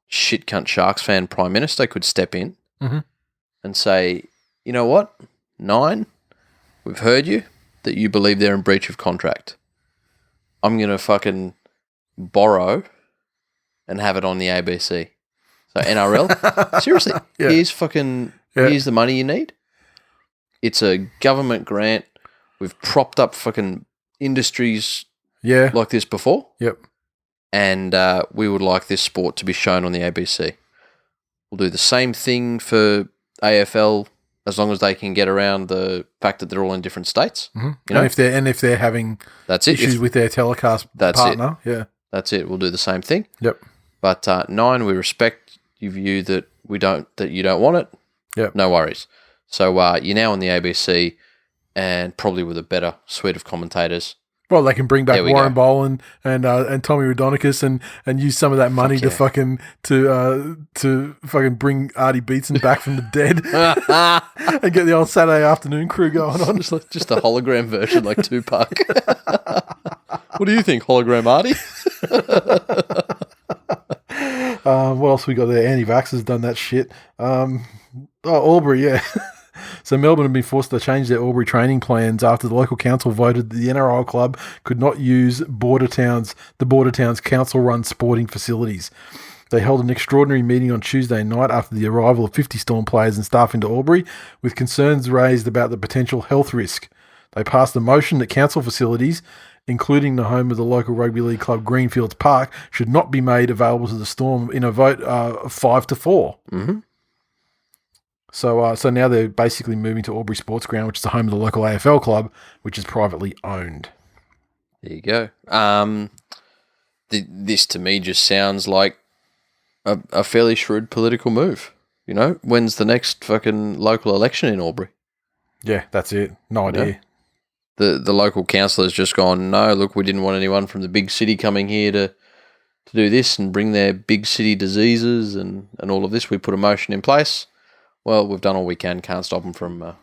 shit cunt Sharks fan Prime Minister could step in and say, you know what? 9, we've heard you, that you believe they're in breach of contract. I'm going to fucking borrow and have it on the ABC. So NRL, seriously, here's the money you need. It's a government grant. We've propped up fucking industries like this before. Yep. And we would like this sport to be shown on the ABC. We'll do the same thing for AFL as long as they can get around the fact that they're all in different states. Mm-hmm. You know? And if they're having issues with their telecast partner, that's it. We'll do the same thing. Yep. But 9, we respect your view that you don't want it. Yep. No worries. So you're now on the ABC, and probably with a better suite of commentators. Well, they can bring back Warren Boland and Tommy Raudonikis and use some of that money to fucking bring Artie Beetson back from the dead and get the old Saturday afternoon crew going on. Just a hologram version like Tupac. What do you think, hologram Artie? What else we got there? Anti-vaxxers done that shit. Albury, yeah. So Melbourne have been forced to change their Albury training plans after the local council voted the NRL club could not use the Border Towns council-run sporting facilities. They held an extraordinary meeting on Tuesday night after the arrival of 50 Storm players and staff into Albury, with concerns raised about the potential health risk. They passed a motion that council facilities, including the home of the local rugby league club Greenfields Park, should not be made available to the Storm in a vote of 5-4. Mm-hmm. So now they're basically moving to Albury Sports Ground, which is the home of the local AFL club, which is privately owned. There you go. This to me just sounds like a fairly shrewd political move. You know, when's the next fucking local election in Albury? Yeah, that's it. No idea. The local council has just gone, no, look, we didn't want anyone from the big city coming here to do this and bring their big city diseases and all of this. We put a motion in place. Well, we've done all we can. Can't stop them from,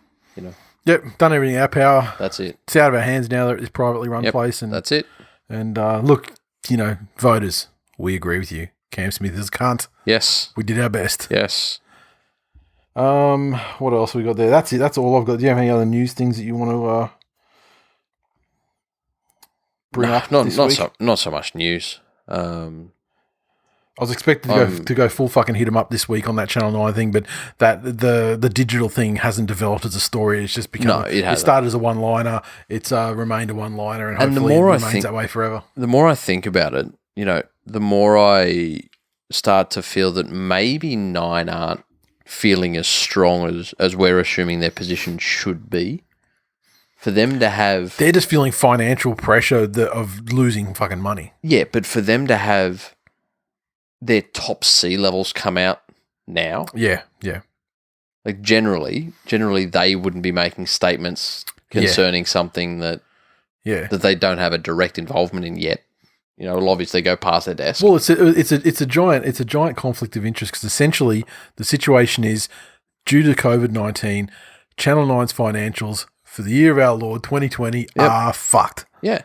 Yep, done everything in our power. That's it. It's out of our hands now that it's a privately run place. And that's it. And look, voters, we agree with you. Cam Smith is a cunt. Yes. We did our best. Yes. What else we got there? That's it. That's all I've got. Do you have any other news things that you want to bring up this week? Not so much news. I was expecting to go full fucking hit 'em up this week on that Channel 9 thing, but that the digital thing hasn't developed as a story. It's just become it started as a one-liner. It's remained a one-liner, and hopefully it remains that way forever. The more I think about it, the more I start to feel that maybe 9 aren't feeling as strong as we're assuming their position should be. For them to have... They're just feeling financial pressure of losing fucking money. Yeah, but for them to have their top C levels come out now. Yeah. Like generally they wouldn't be making statements concerning something that they don't have a direct involvement in yet. It'll obviously go past their desk. Well, it's a giant conflict of interest because essentially the situation is due to COVID-19, Channel 9's financials for the year of our Lord 2020 are fucked. Yeah.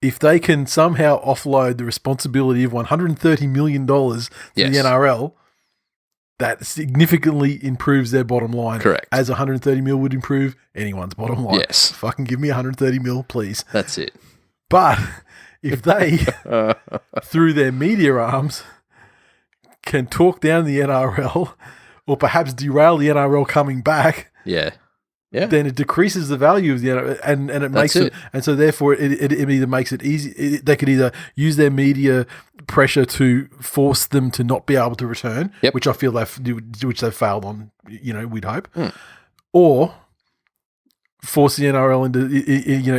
If they can somehow offload the responsibility of $130 million to the NRL, that significantly improves their bottom line. Correct. As 130 mil would improve anyone's bottom line. Yes. Fucking give me 130 mil, please. That's it. But if they, through their media arms, can talk down the NRL or perhaps derail the NRL coming back, then it decreases the value of the NRL and it makes it, and so therefore it either makes it easy. They could either use their media pressure to force them to not be able to return, which I feel they've failed on. We'd hope, or force the NRL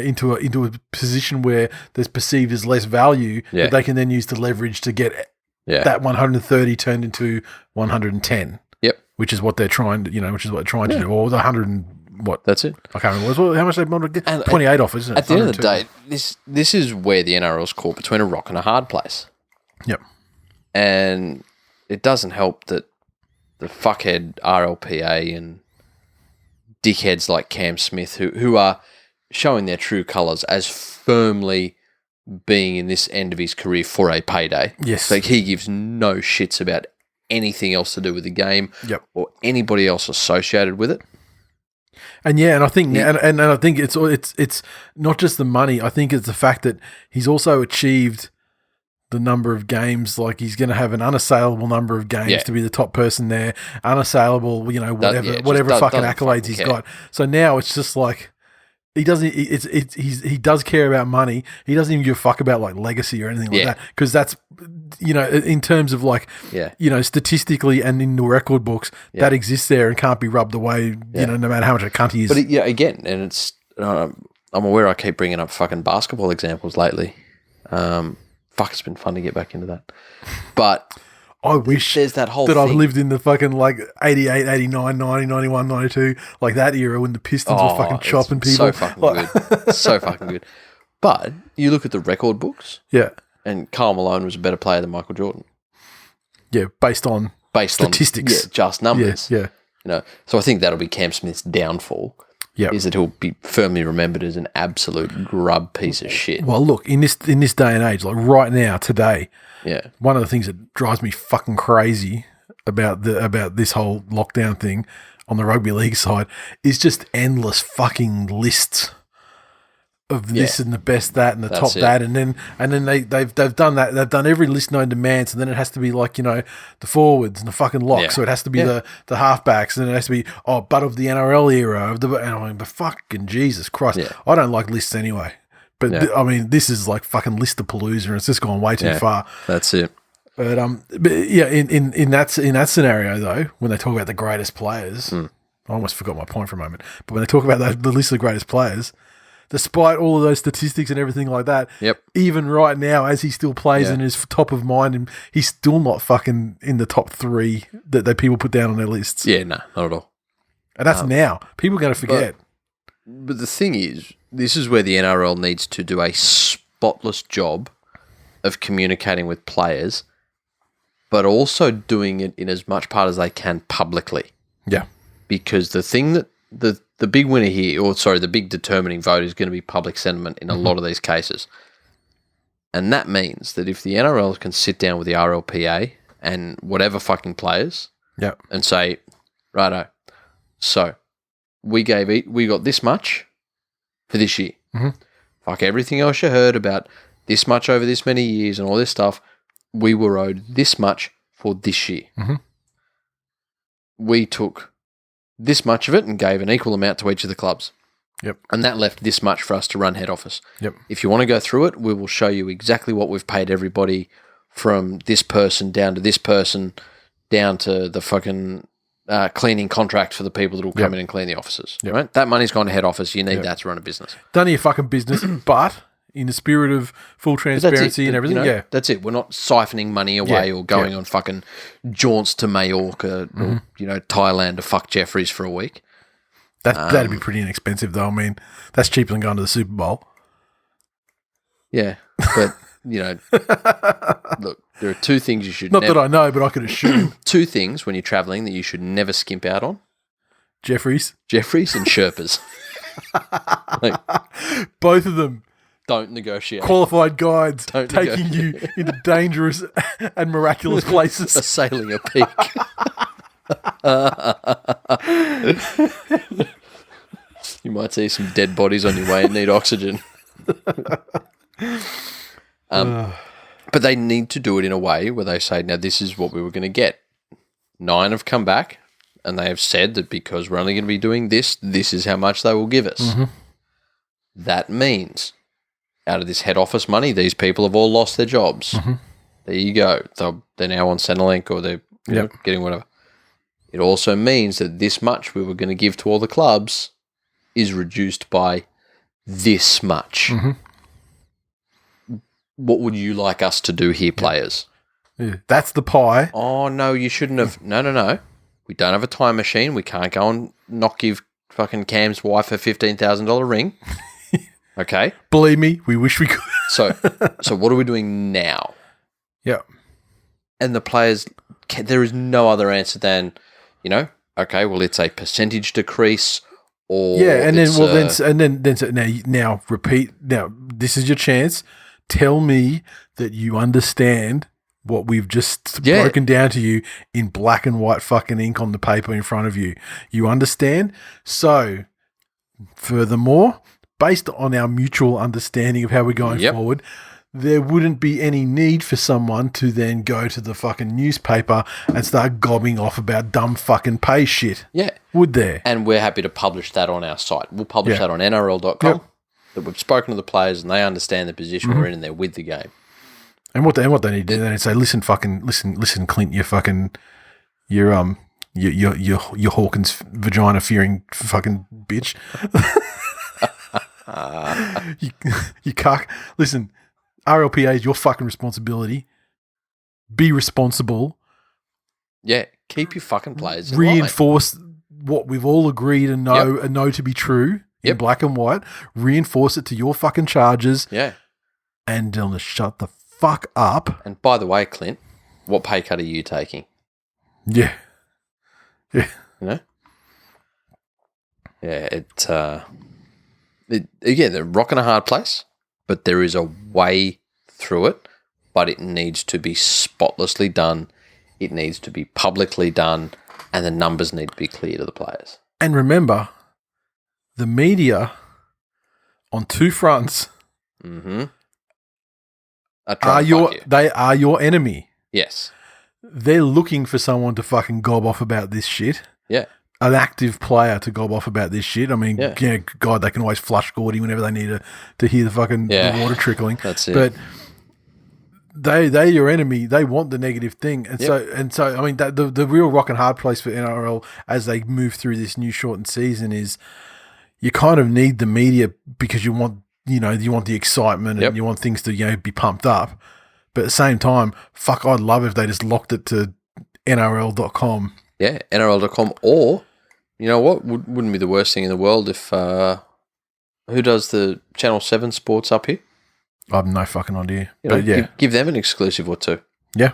into a position where there's perceived as less value that they can then use to leverage to get that 130 turned into 110. Yep, which is what they're trying to, to do, or the 100 and what? That's it. I can't remember how much they wanted to get. 28 off, isn't it? At the end of the day, this is where the NRL's caught between a rock and a hard place. Yep. And it doesn't help that the fuckhead RLPA and dickheads like Cam Smith, who are showing their true colours as firmly being in this end of his career for a payday. Yes. Like he gives no shits about anything else to do with the game or anybody else associated with it. And I think and I think it's not just the money. I think it's the fact that he's also achieved the number of games. Like he's going to have an unassailable number of games to be the top person there. Unassailable, whatever fucking accolades he's got. So now it's just like he doesn't. He does care about money. He doesn't even give a fuck about like legacy or anything like that, because that's in terms of like statistically and in the record books that exists there and can't be rubbed away. No matter how much a cunt he is. But again, and it's I'm aware I keep bringing up fucking basketball examples lately. Fuck, it's been fun to get back into that. But I wish there's that whole that thing. I've lived in the fucking like 88, 89, 90, 91, 92, like that era when the Pistons were fucking chopping people. So fucking good. So fucking good. But you look at the record books. Yeah. And Karl Malone was a better player than Michael Jordan. Yeah, based on statistics. Just numbers. Yeah. So I think that'll be Cam Smith's downfall. Yep. Is that he'll be firmly remembered as an absolute grub piece of shit. Well, look, in this day and age, like right now, today, one of the things that drives me fucking crazy about this whole lockdown thing on the rugby league side is just endless fucking lists of this and the best that and the top that, and then they've done that. They've done every list known to man. So then it has to be like the forwards and the fucking locks. So it has to be the halfbacks, and then it has to be but of the NRL era of the. And I mean, but fucking Jesus Christ, I don't like lists anyway. But I mean, this is like fucking Listapalooza, and it's just gone way too far. That's it. But in that scenario though, when they talk about the greatest players, I almost forgot my point for a moment. But when they talk about the list of the greatest players. Despite all of those statistics and everything like that, even right now, as he still plays and is top of mind, and he's still not fucking in the top 3 that people put down on their lists. Yeah, no, not at all. And that's now. People are going to forget. But the thing is, this is where the NRL needs to do a spotless job of communicating with players, but also doing it in as much part as they can publicly. Yeah. Because the thing that the big winner here, the big determining vote is going to be public sentiment in a lot of these cases. And that means that if the NRL can sit down with the RLPA and whatever fucking players and say, righto, so we got this much for this year. Fuck everything else you heard about this much over this many years and all this stuff. We were owed this much for this year. We took this much of it and gave an equal amount to each of the clubs. Yep. And that left this much for us to run head office. Yep. If you want to go through it, we will show you exactly what we've paid everybody from this person down to this person down to the fucking cleaning contract for the people that will come in and clean the offices. Right? That money's gone to head office. You need that to run a business. None of your fucking business, but in the spirit of full transparency and everything, that's it. We're not siphoning money away or going on fucking jaunts to Majorca or, Thailand to fuck Jeffries for a week. That'd be pretty inexpensive, though. I mean, that's cheaper than going to the Super Bowl. Yeah, but, look, there are two things you should Not that I know, but I could assume. Two things when you're travelling that you should never skimp out on. Jeffries and Sherpas. Both of them. Don't negotiate. Qualified guides taking you into dangerous and miraculous places. Assailing a peak. You might see some dead bodies on your way and need oxygen. But they need to do it in a way where they say, now this is what we were going to get. 9 have come back and they have said that because we're only going to be doing this, this is how much they will give us. That means out of this head office money, these people have all lost their jobs. There you go. They're now on Centrelink or they're getting whatever. It also means that this much we were going to give to all the clubs is reduced by this much. What would you like us to do here, players? That's the pie. Oh, no, you shouldn't have. No. We don't have a time machine. We can't go and not give fucking Cam's wife a $15,000 ring. Okay? Believe me, we wish we could. So what are we doing now? Yeah. And the players, there is no other answer than, okay, well, it's a percentage decrease or now repeat. Now, this is your chance. Tell me that you understand what we've just broken down to you in black and white fucking ink on the paper in front of you. You understand? So Furthermore, based on our mutual understanding of how we're going forward, there wouldn't be any need for someone to then go to the fucking newspaper and start gobbing off about dumb fucking pay shit. Yeah. Would there? And we're happy to publish that on our site. We'll publish that on NRL.com. Yep. That we've spoken to the players and they understand the position we're in and they're with the game. And what they need to do, they need to say, listen, Clint, you fucking, you're Hawkins vagina fearing fucking bitch. you cuck. Listen, RLPA is your fucking responsibility. Be responsible. Yeah, keep your fucking players in Reinforce what we've all agreed and know to be true in black and white. Reinforce it to your fucking charges. Yeah. And tell them to shut the fuck up. And by the way, Clint, what pay cut are you taking? Yeah. Yeah. You know? Yeah, again, they're rocking a hard place, but there is a way through it, but it needs to be spotlessly done. It needs to be publicly done, and the numbers need to be clear to the players. And remember, the media on two fronts are your enemy. Yes. They're looking for someone to fucking gob off about this shit. Yeah. An active player to gob off about this shit. I mean, God, they can always flush Gordy whenever they need to hear the fucking the water trickling. That's it. But they're your enemy. They want the negative thing, and so I mean, the real rock and hard place for NRL as they move through this new shortened season is you kind of need the media because you want the excitement and you want things to be pumped up. But at the same time, fuck, I'd love if they just locked it to NRL.com. Yeah, NRL.com, or you know what wouldn't be the worst thing in the world if who does the Channel 7 sports up here? I have no fucking idea. Give them an exclusive or two. Yeah.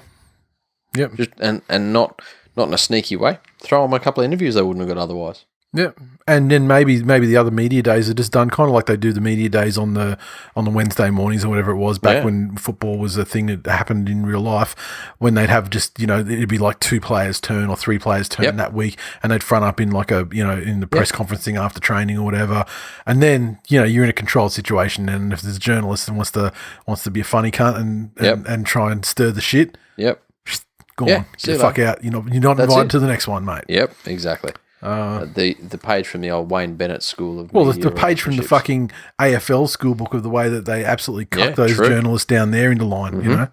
Yep. Just and not in a sneaky way. Throw them a couple of interviews they wouldn't have got otherwise. Yeah. And then maybe the other media days are just done kind of like they do the media days on the Wednesday mornings or whatever it was back when football was a thing that happened in real life, when they'd have just, it'd be like 2 players turn or 3 players turn that week, and they'd front up in like in the press conferencing after training or whatever. And then, you're in a controlled situation, and if there's a journalist and wants to be a funny cunt and try and stir the shit, go on, get the fuck out. You're not invited to the next one, mate. Yep, exactly. The page from the old Wayne Bennett school of the page from the fucking AFL school book of the way that they absolutely cut those journalists down there into line.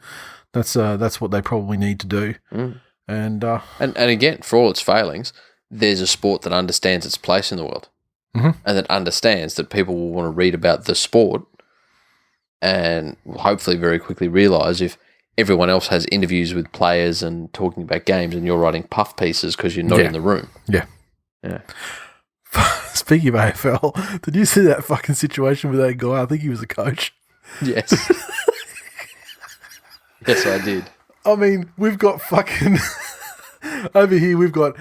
That's what they probably need to do. And again, for all its failings, there's a sport that understands its place in the world, and that understands that people will want to read about the sport, and will hopefully very quickly realise if everyone else has interviews with players and talking about games, and you're writing puff pieces because you're not in the room. Yeah. Yeah. Speaking of AFL, did you see that fucking situation with that guy? I think he was a coach. Yes. Yes, I did. I mean, we've got fucking over here. We've got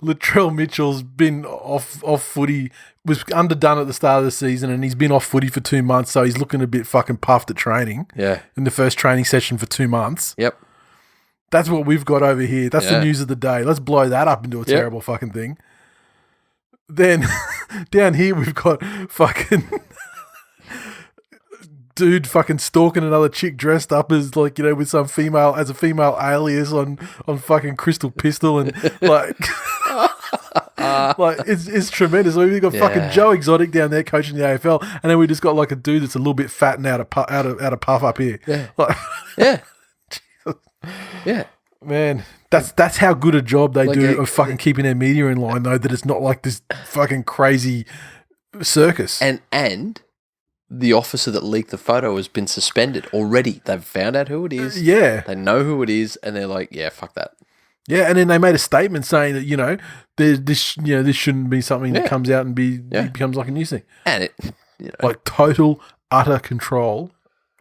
Latrell Mitchell's been off footy, was underdone at the start of the season, and he's been off footy for 2 months, so he's looking a bit fucking puffed at training. Yeah. In the first training session for 2 months. Yep. That's what we've got over here. That's the news of the day. Let's blow that up into a terrible fucking thing. Then down here we've got fucking dude fucking stalking another chick dressed up as with some female alias on fucking Crystal Pistol, and like it's tremendous. We've got fucking Joe Exotic down there coaching the AFL, and then we just got like a dude that's a little bit fat and out of puff up here. Yeah. Man, that's how good a job they do of fucking keeping their media in line, though, that it's not like this fucking crazy circus. And the officer that leaked the photo has been suspended already. They've found out who it is. They know who it is, and they're like, yeah, fuck that. Yeah, and then they made a statement saying that, this shouldn't be something that comes out and becomes like a news thing. And it like total utter control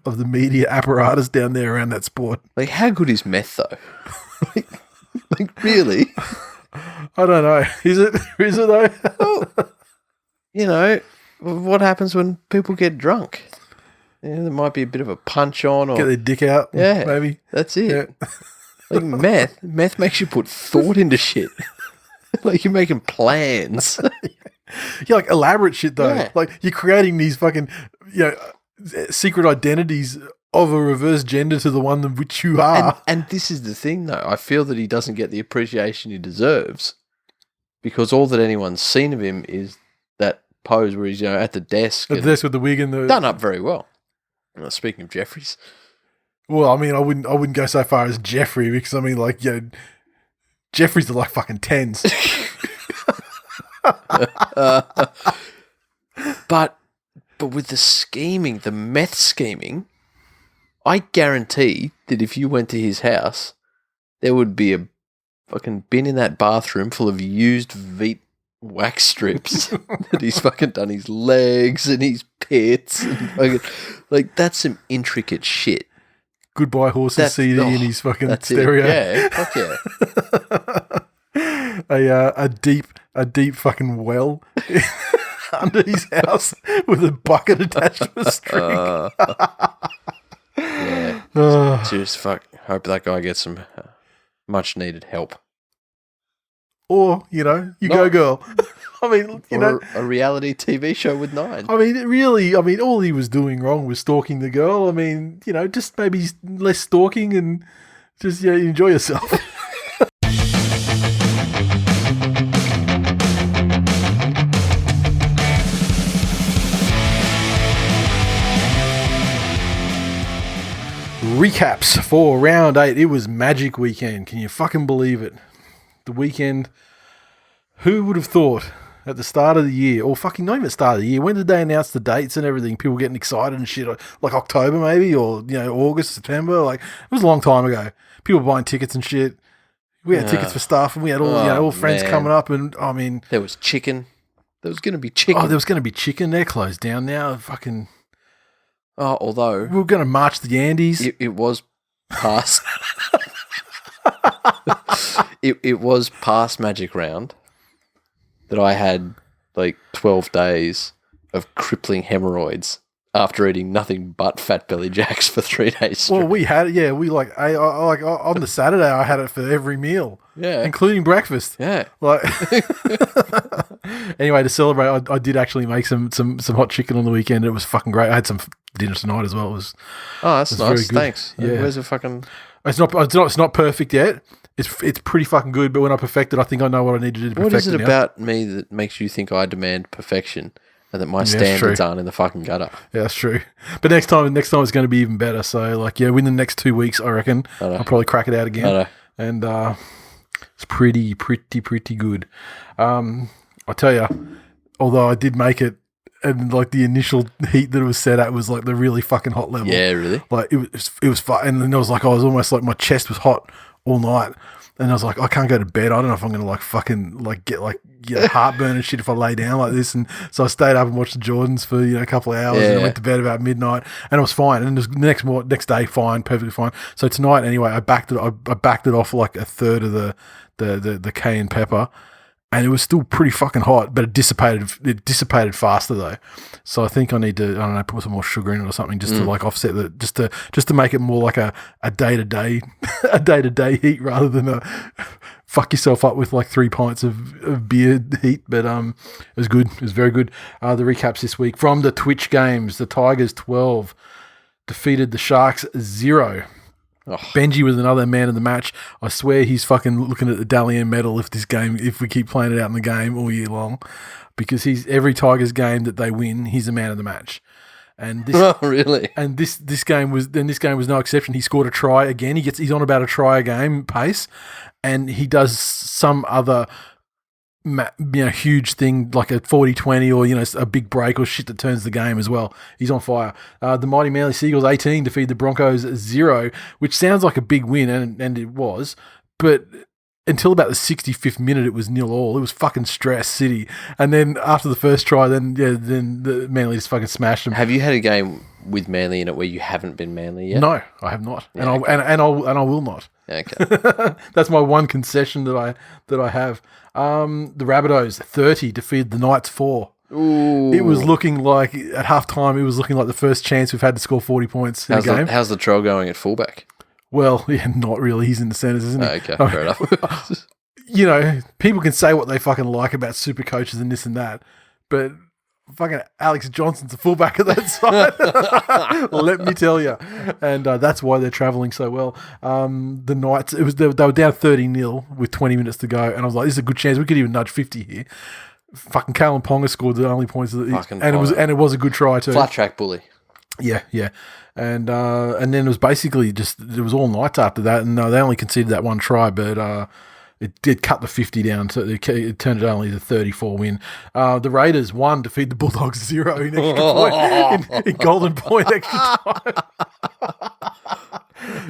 of the media apparatus down there around that sport. Like, how good is meth though? like really? I don't know. Is it though? Well, what happens when people get drunk? There might be a bit of a punch on, or get their dick out. Yeah, maybe that's it. Yeah. Like meth makes you put thought into shit. Like you're making plans. Yeah, like elaborate shit though. Yeah. Like you're creating these fucking, secret identities of a reverse gender to the one in which you are. And this is the thing though. I feel that he doesn't get the appreciation he deserves because all that anyone's seen of him is that pose where he's at the desk. At the desk with the wig and the done up very well. Speaking of Jeffries. Well, I mean, I wouldn't go so far as Jeffrey because I mean, like, Jeffries are like fucking tens. But with the scheming, the meth scheming, I guarantee that if you went to his house, there would be a fucking bin in that bathroom full of used Veet wax strips that he's fucking done his legs and his pits. And fucking, like, that's some intricate shit. Goodbye Horses CD in his fucking stereo. Yeah, fuck yeah. A deep fucking well under his house with a bucket attached to a string. Yeah. Serious fuck. Hope that guy gets some much needed help. Or, go girl. I mean, a reality TV show with 9. I mean, really, all he was doing wrong was stalking the girl. I mean, just maybe less stalking and just, enjoy yourself. Recaps for round 8. It was Magic Weekend. Can you fucking believe it? The weekend. Who would have thought at the start of the year, or fucking not even the start of the year, when did they announce the dates and everything? People getting excited and shit, like October maybe, or August, September. Like it was a long time ago. People buying tickets and shit. We had tickets for stuff, and we had all friends coming up, and I mean, there was chicken. There was going to be chicken. Oh, there was going to be chicken. They're closed down now. Fucking. Oh, although we were going to march the Andes. It was past. it was past Magic Round that I had like 12 days of crippling hemorrhoids after eating nothing but Fat Belly Jacks for 3 days straight. Well, we had it. Yeah, we like on the Saturday I had it for every meal. Yeah, including breakfast. Yeah, like. Anyway, to celebrate, I did actually make some hot chicken on the weekend. It was fucking great. I had some dinner tonight as well. That's nice. Thanks. Yeah. Where's the fucking? It's not perfect yet. It's pretty fucking good. But when I perfect it, I think I know what I need to do to perfect it. What is it about me that makes you think I demand perfection and that my standards aren't in the fucking gutter? Yeah, that's true. But next time it's going to be even better. So within the next 2 weeks, I reckon I'll probably crack it out again. And it's pretty good. I tell you, although I did make it, and like the initial heat that it was set at was like the really fucking hot level. Yeah, really. Like it was fun, and then I was almost like my chest was hot all night, and I was like, I can't go to bed. I don't know if I'm gonna like fucking like get heartburn and shit if I lay down like this. And so I stayed up and watched the Jordans for a couple of hours, and I went to bed about midnight, and it was fine. And it was the next day, fine, perfectly fine. So tonight, anyway, I backed it off like a third of the cayenne pepper. And it was still pretty fucking hot, but it dissipated faster though. So I think I need to, put some more sugar in it or something just to like offset just to make it more like a day-to-day heat rather than a fuck yourself up with like 3 pints of beer heat. But it was good. It was very good. The recaps this week from the Twitch games: the Tigers 12 defeated the Sharks 0. Oh. Benji was another man of the match. I swear he's fucking looking at the Dalian medal if we keep playing it out in the game all year long, because every Tigers game that they win, he's a man of the match. And this, really? And this game was no exception. He scored a try again. He's on about a try a game pace, and he does some other huge thing like a 40-20 or a big break or shit that turns the game as well. He's on fire. The mighty Manly Seagulls 18 defeated the Broncos 0, which sounds like a big win, and it was, but until about the 65th minute it was 0-0. It was fucking stress city, and then after the first try, then the Manly just fucking smashed them. Have you had a game with Manly in it where you haven't been Manly yet? No, I have not, and I will not. Okay. That's my one concession that I have. The Rabbitohs 30 defeated the Knights 4. Ooh. It was looking like at halftime. It was looking like the first chance we've had to score 40 points in a game. How's the Latrell going at fullback? Well, yeah, not really. He's in the centres, isn't he? Okay, fair enough. you know, people can say what they fucking like about super coaches and this and that, but fucking Alex Johnson's a fullback of that side. Let me tell you. And that's why they're travelling so well. The Knights, they were down 30-0 with 20 minutes to go, and I was like, this is a good chance. We could even nudge 50 here. Fucking Kalen Ponga scored the only points, and it was a good try too. Flat track bully. Yeah. And then it was basically just, it was all Knights after that, and they only conceded that one try, but it did cut the 50 down, so it turned it only to 34 win. The Raiders won to feed the Bulldogs 0 in extra point, in golden point extra time.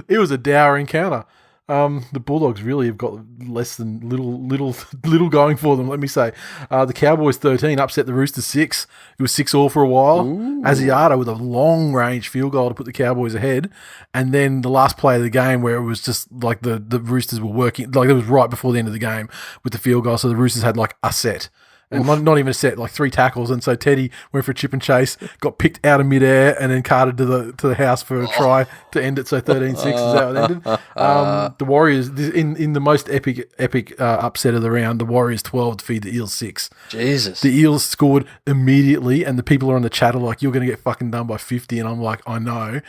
It was a dour encounter. The Bulldogs really have got less than little going for them, let me say. The Cowboys 13 upset the Roosters 6. It was 6-6 for a while. Ooh. Asiata with a long-range field goal to put the Cowboys ahead. And then the last play of the game where it was just like the Roosters were working, like it was right before the end of the game with the field goal. So the Roosters had like a set. And not even a set, like 3 tackles. And so Teddy went for a chip and chase, got picked out of midair, and then carted to the house for a try to end it. So 13-6 is how it ended. The Warriors, in the most epic upset of the round, the Warriors 12 defeated the Eels 6. Jesus. The Eels scored immediately, and the people are on the chat are like, you're going to get fucking done by 50. And I'm like, I know.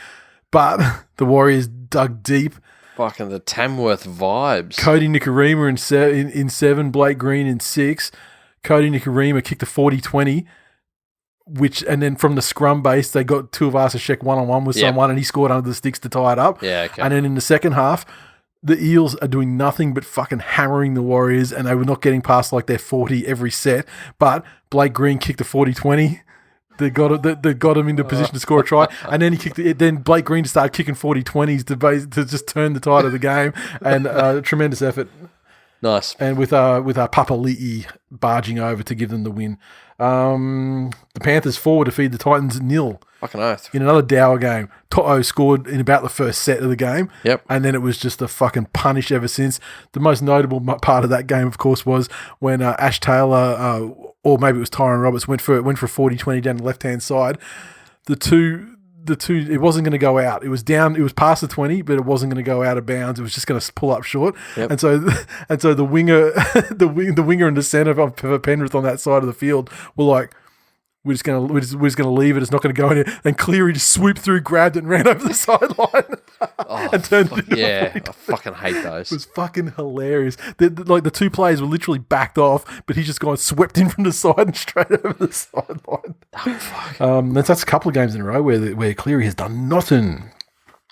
But the Warriors dug deep. Fucking the Tamworth vibes. Cody Nikorima in 7, Blake Green in 6. Cody Nikorima kicked a 40-20, and then from the scrum base, they got Tuivasa-Sheck one-on-one with someone, and he scored under the sticks to tie it up. Yeah, okay. And then in the second half, the Eels are doing nothing but fucking hammering the Warriors, and they were not getting past like their 40 every set. But Blake Green kicked a 40-20. They got him into position to score a try, and then he kicked it. Then Blake Green started kicking 40-20s to just turn the tide of the game, and tremendous effort. Nice. And with Papali'i barging over to give them the win. The Panthers 4 to feed the Titans 0. Fucking oath. In another dour game. To'o scored in about the first set of the game. Yep. And then it was just a fucking punish ever since. The most notable part of that game, of course, was when Ash Taylor, or maybe it was Tyron Roberts, went for a 40-20 down the left-hand side. The two, it wasn't going to go out. It was past the 20, but it wasn't going to go out of bounds. It was just going to pull up short. Yep. And so the winger, the winger and the centre for Penrith on that side of the field were like, we're just going to leave it. It's not going to go in here. And Cleary just swooped through, grabbed it, and ran over the sideline and turned it. Yeah, I fucking hate those. It was fucking hilarious. The two players were literally backed off, but he's just gone swept in from the side and straight over the sideline. Oh, fuck. That's a couple of games in a row where Cleary has done nothing.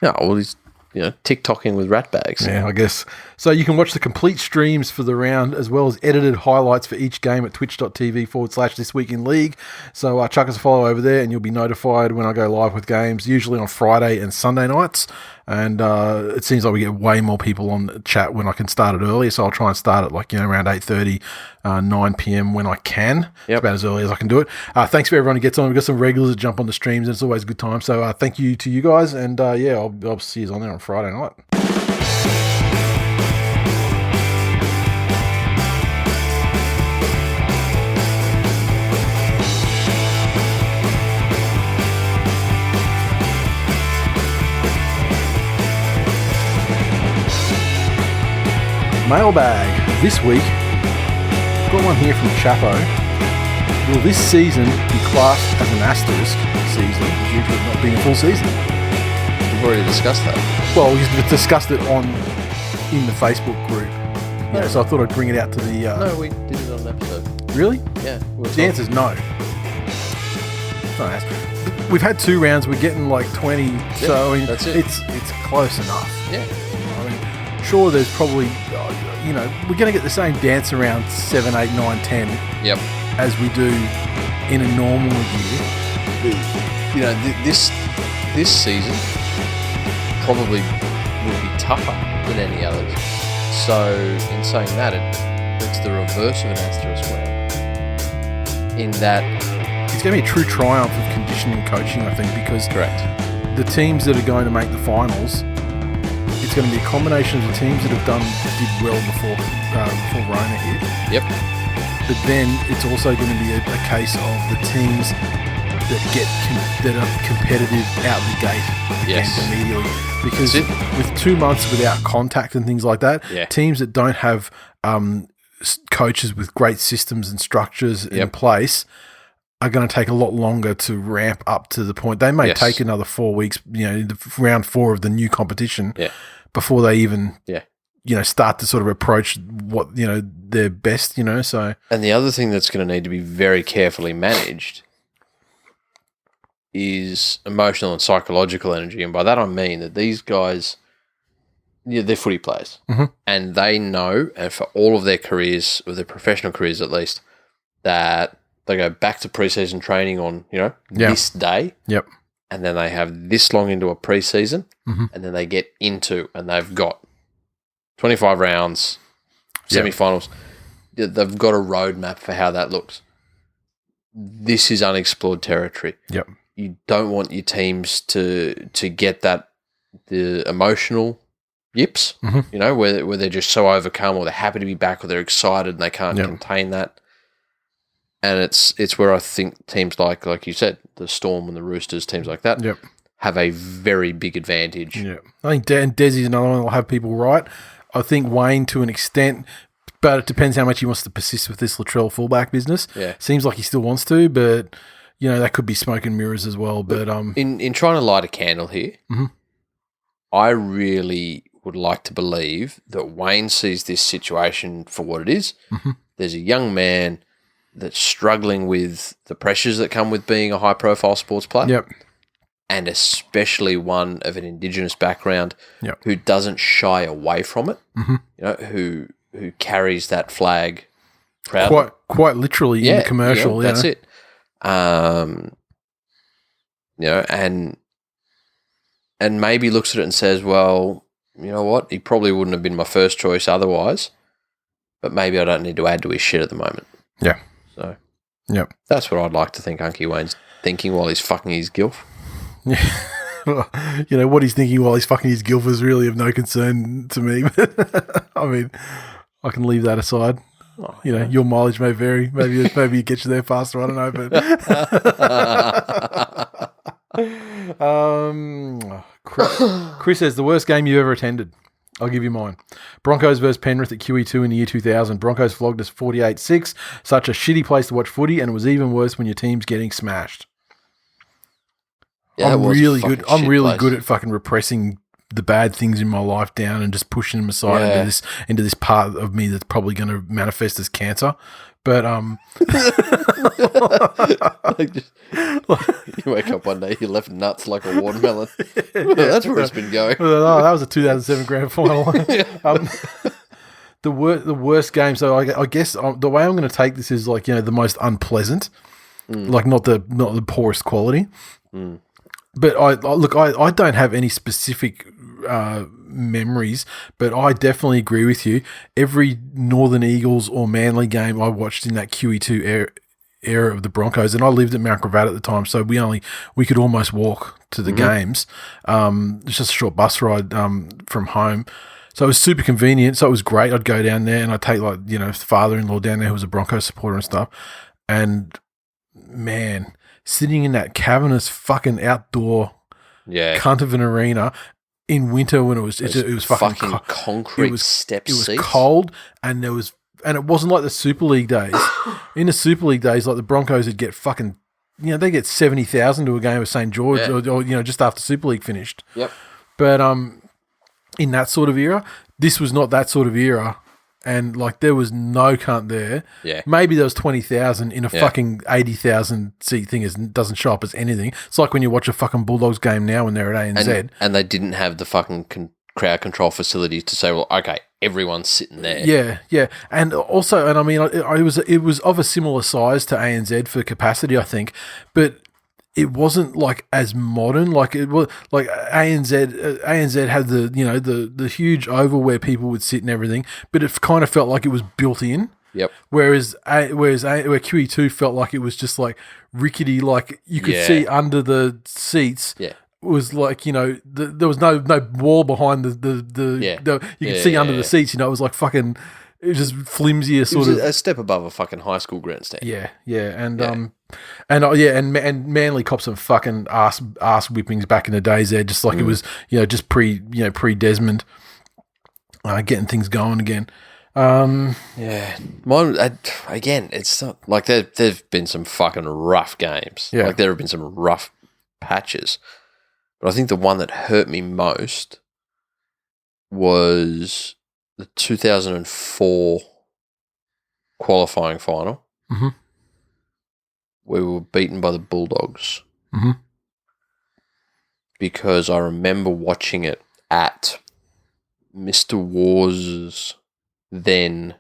Yeah, well, he's TikToking with rat bags. Yeah, I guess. So you can watch the complete streams for the round as well as edited highlights for each game at twitch.tv/This Week in League. So chuck us a follow over there and you'll be notified when I go live with games, usually on Friday and Sunday nights. And it seems like we get way more people on the chat when I can start it earlier. So I'll try and start it around 8:30, 9 p.m. when I can. Yep. It's about as early as I can do it. Thanks for everyone who gets on. We've got some regulars that jump on the streams and it's always a good time. So thank you to you guys. And I'll see you on there on Friday night. Mailbag. This week, I've got one here from Chapo. Will this season be classed as an asterisk season due to it not being a full season? We've already discussed that. Well, we've discussed it in the Facebook group. Yeah, so I thought I'd bring it out to the... No, we did it on an episode. Really? Yeah. The answer's no. It's not an asterisk. We've had 2 rounds. We're getting like 20. Yeah, so that's it. It's close enough. Yeah. Sure, there's probably, we're going to get the same dance around 7, 8, 9, 10 Yep. as we do in a normal year. This season probably will be tougher than any others. So, in saying that, it's the reverse of an asterisk round. In that... It's going to be a true triumph of conditioning coaching, I think, because correct. The teams that are going to make the finals... It's going to be a combination of the teams that did well before Rona hit. Yep. But then it's also going to be a case of the teams that are competitive out the gate immediately. Because with 2 months without contact and things like that, teams that don't have coaches with great systems and structures in place are going to take a lot longer to ramp up to the point. They may take another 4 weeks, in the round 4 of the new competition before they even, start to sort of approach what, their best, so. And the other thing that's going to need to be very carefully managed is emotional and psychological energy. And by that I mean that these guys, they're footy players. And they know, and for all of their careers, or their professional careers at least, that they go back to preseason training on, this day. Yep. And then they have this long into a preseason, and then they get into, and they've got 25 rounds, semi-finals. They've got a roadmap for how that looks. This is unexplored territory. Yep. You don't want your teams to get the emotional yips, where they're just so overcome, or they're happy to be back, or they're excited and they can't contain that. And it's where I think teams like you said, the Storm and the Roosters, teams like that, have a very big advantage. Yeah, I think Desi's another one that will have people right. I think Wayne to an extent, but it depends how much he wants to persist with this Latrell fullback business. Yeah, seems like he still wants to, but that could be smoke and mirrors as well. But in trying to light a candle here, I really would like to believe that Wayne sees this situation for what it is. There's a young man that's struggling with the pressures that come with being a high-profile sports player. Yep. And especially one of an Indigenous background who doesn't shy away from it, who carries that flag proudly. Quite literally in the commercial. That's it. And maybe looks at it and says, well, you know what? He probably wouldn't have been my first choice otherwise, but maybe I don't need to add to his shit at the moment. Yeah. So, that's what I'd like to think Unky Wayne's thinking while he's fucking his gilf. Yeah. What he's thinking while he's fucking his gilf is really of no concern to me. I mean, I can leave that aside. Your mileage may vary. Maybe it gets you there faster. I don't know, but Chris says the worst game you ever attended. I'll give you mine. Broncos versus Penrith at QE2 in the year 2000. Broncos flogged us 48-6. Such a shitty place to watch footy, and it was even worse when your team's getting smashed. Yeah, I'm really good. I'm really good at fucking repressing the bad things in my life down and just pushing them aside into this part of me that's probably going to manifest as cancer. But you wake up one day, you're left nuts like a watermelon. That's where it's been going. That was a 2007 grand final. The worst game. So I guess the way I'm going to take this is like the most unpleasant, like not the poorest quality. But I don't have any specific memories, but I definitely agree with you. Every Northern Eagles or Manly game I watched in that QE2 era of the Broncos, and I lived at Mount Gravatt at the time, so we could almost walk to the games. It's just a short bus ride from home. So it was super convenient. So it was great. I'd go down there and I'd take father-in-law down there who was a Broncos supporter and stuff. And man, sitting in that cavernous fucking outdoor cunt of an arena in winter when it was fucking concrete step seats. It was cold and it wasn't like the Super League days. In the Super League days, like the Broncos would get fucking, they get 70,000 to a game of St. George or just after Super League finished. Yep. But in that sort of era, this was not that sort of era. And there was no cunt there. Yeah. Maybe there was 20,000 in a fucking 80,000 seat thing. It doesn't show up as anything. It's like when you watch a fucking Bulldogs game now when they're at ANZ. And they didn't have the fucking crowd control facilities to say, well, okay, everyone's sitting there. Yeah, yeah. And also, I mean, it was of a similar size to ANZ for capacity, I think. But it wasn't as modern. It was ANZ had the huge oval where people would sit and everything, but it kind of felt like it was built in. Yep. Where QE2 felt like it was just rickety, you could see under the seats. Yeah. Was there was no wall behind you could see under the seats. It was fucking. It was just flimsier sort of a step above a fucking high school grandstand. Yeah, yeah, and Manly copped some fucking ass whippings back in the days there, just it was just pre Desmond, getting things going again. Yeah, mine again. It's not like there've been some fucking rough games. Yeah. Like there have been some rough patches, but I think the one that hurt me most was the 2004 qualifying final. Mm-hmm. We were beaten by the Bulldogs Mm-hmm. because I remember watching it at Mr. Wars' then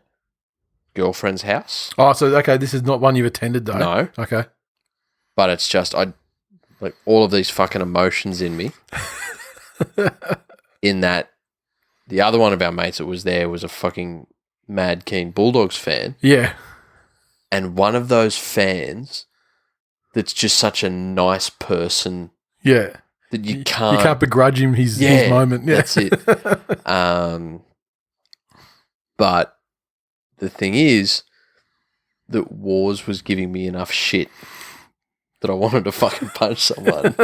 girlfriend's house. Oh, so okay, this is not one you've attended though. No. Okay. But it's just I like all of these fucking emotions in me. In that the other one of our mates that was there was a fucking mad keen Bulldogs fan. Yeah. And one of those fans that's just such a nice person. Yeah. That you can't... You can't begrudge him his moment. Yeah. That's it. But the thing is that Wars was giving me enough shit that I wanted to fucking punch someone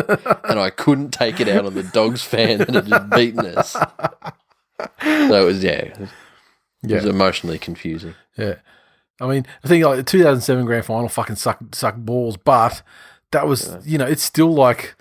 and I couldn't take it out on the Dogs fan that had just beaten us. So it was, it was emotionally confusing. Yeah. I mean, I think like the 2007 grand final fucking sucked balls, but that was, it's still like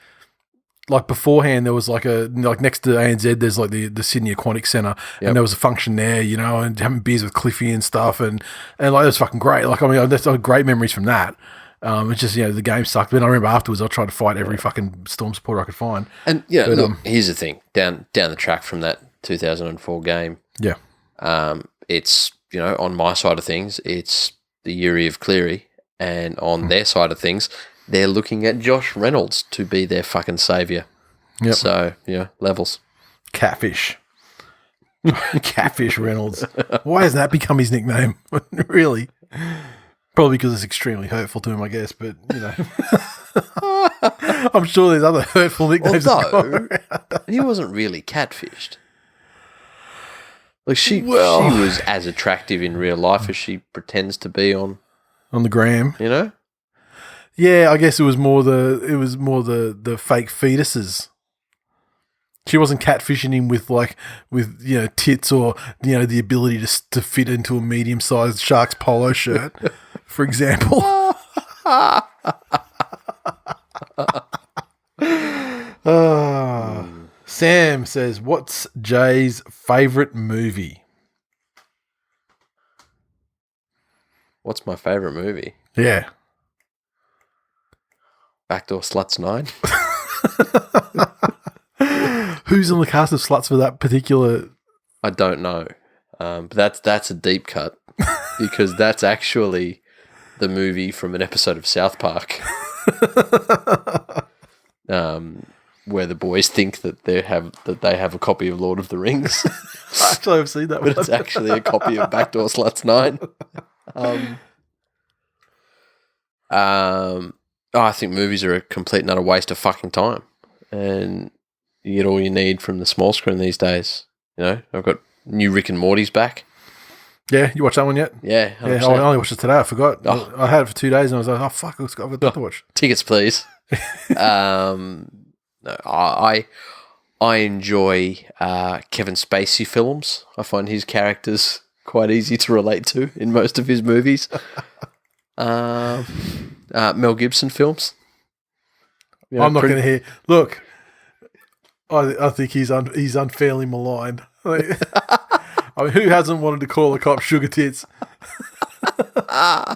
beforehand there was like next to ANZ there's like the Sydney Aquatic Centre and there was a function there, and having beers with Cliffy and stuff and like it was fucking great. Like, I mean, that's great memories from that. It's just, the game sucked. But I remember afterwards I tried to fight every fucking Storm supporter I could find. And look, here's the thing. Down the track from that 2004 game. Yeah. It's, on my side of things, it's the Yuri of Cleary, and on their side of things, they're looking at Josh Reynolds to be their fucking saviour. Yep. So, levels. Catfish. Catfish Reynolds. Why has that become his nickname? Really? Probably because it's extremely hurtful to him, I guess, but, I'm sure there's other hurtful nicknames. Although, he wasn't really catfished. Like, she was as attractive in real life as she pretends to be on the gram. Yeah, I guess it was more the fake fetuses. She wasn't catfishing him with tits or the ability to fit into a medium-sized Sharks polo shirt, for example. Sam says, "What's Jay's favourite movie?" What's my favourite movie? Yeah. Backdoor Sluts 9. Who's on the cast of Sluts for that particular? I don't know, but that's a deep cut because that's actually the movie from an episode of South Park, where the boys think that they have a copy of Lord of the Rings. Actually, I've seen that, but it's actually a copy of Backdoor Sluts 9. I think movies are a complete and utter waste of fucking time, and you get all you need from the small screen these days. I've got new Rick and Morty's back. Yeah, you watched that one yet? Yeah, 100%. Yeah. I only watched it today. I forgot. Oh. I had it for 2 days, and I was like, "Oh fuck, I've got that to watch." Tickets, please. No, I enjoy Kevin Spacey films. I find his characters quite easy to relate to in most of his movies. Mel Gibson films. I'm not going to hear. Look, I think he's unfairly maligned. I mean, who hasn't wanted to call a cop sugar tits? I'm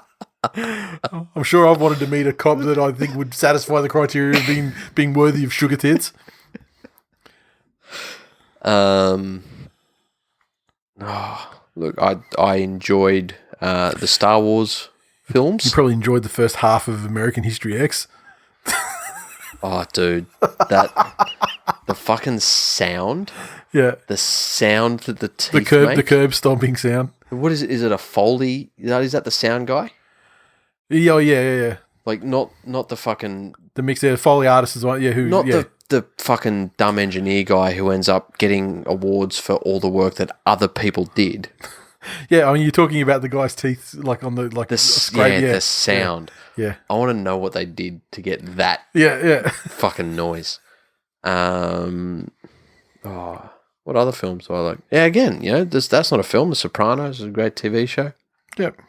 sure I've wanted to meet a cop that I think would satisfy the criteria of being worthy of sugar tits. Look, I enjoyed the Star Wars films. You probably enjoyed the first half of American History X. Oh, dude, the fucking sound. Yeah, the sound that the teeth make. The curb stomping sound. What is it? Is it a Foley? Is that the sound guy? Yeah. Like not the fucking the mix there. Foley artist is one. Yeah, the fucking dumb engineer guy who ends up getting awards for all the work that other people did. Yeah, I mean, you're talking about the guy's teeth, like on the the scrape. The sound. Yeah. I want to know what they did to get that. Yeah. Fucking noise. What What other films do I like? Yeah, again, that's not a film. The Sopranos is a great TV show. Yep.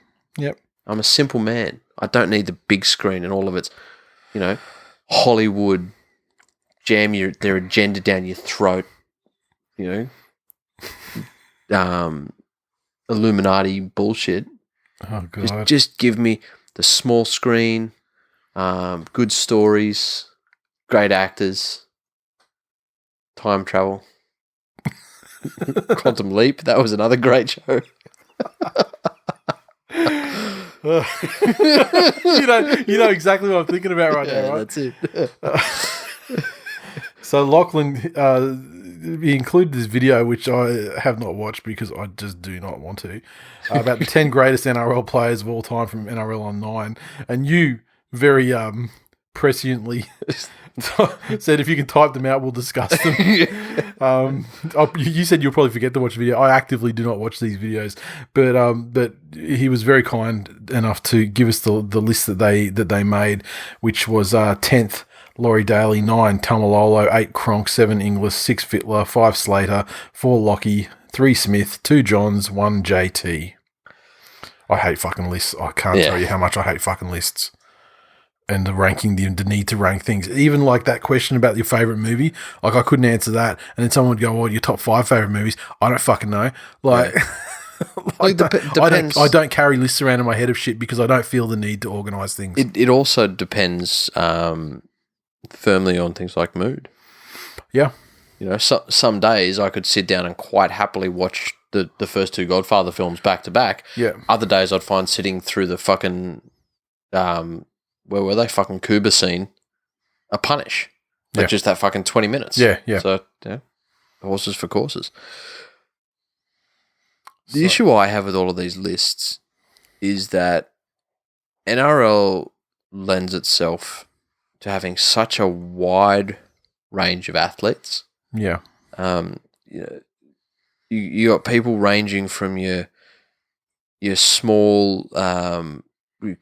I'm a simple man. I don't need the big screen and all of its, Hollywood jam their agenda down your throat. Illuminati bullshit. Oh God! Just give me the small screen, good stories, great actors, time travel, Quantum Leap. That was another great show. you know exactly what I'm thinking about right now, right? That's it. So Lachlan, he included this video, which I have not watched because I just do not want to, about the 10 greatest NRL players of all time from NRL on 9. And you very presciently said, if you can type them out, we'll discuss them. You said you'll probably forget to watch the video. I actively do not watch these videos, but he was very kind enough to give us the list that they made, which was 10th. Laurie Daly, 9 Tamalolo, 8 Cronk, 7 Inglis, 6 Fittler, 5 Slater, 4 Lockie, 3 Smith, 2 Johns, 1 JT. I hate fucking lists. I can't tell you how much I hate fucking lists. And the ranking, the need to rank things. Even like that question about your favourite movie, like I couldn't answer that. And then someone would go, your top 5 favourite movies? I don't fucking know. Like, depends. I don't carry lists around in my head of shit because I don't feel the need to organise things. It also depends firmly on things like mood. Yeah. Some days I could sit down and quite happily watch the first 2 Godfather films back to back. Yeah. Other days I'd find sitting through the fucking where were they? Fucking Cuba scene a punish. Just that fucking 20 minutes. Yeah. So horses for courses. The issue I have with all of these lists is that NRL lends itself to having such a wide range of athletes. Yeah. You got people ranging from your small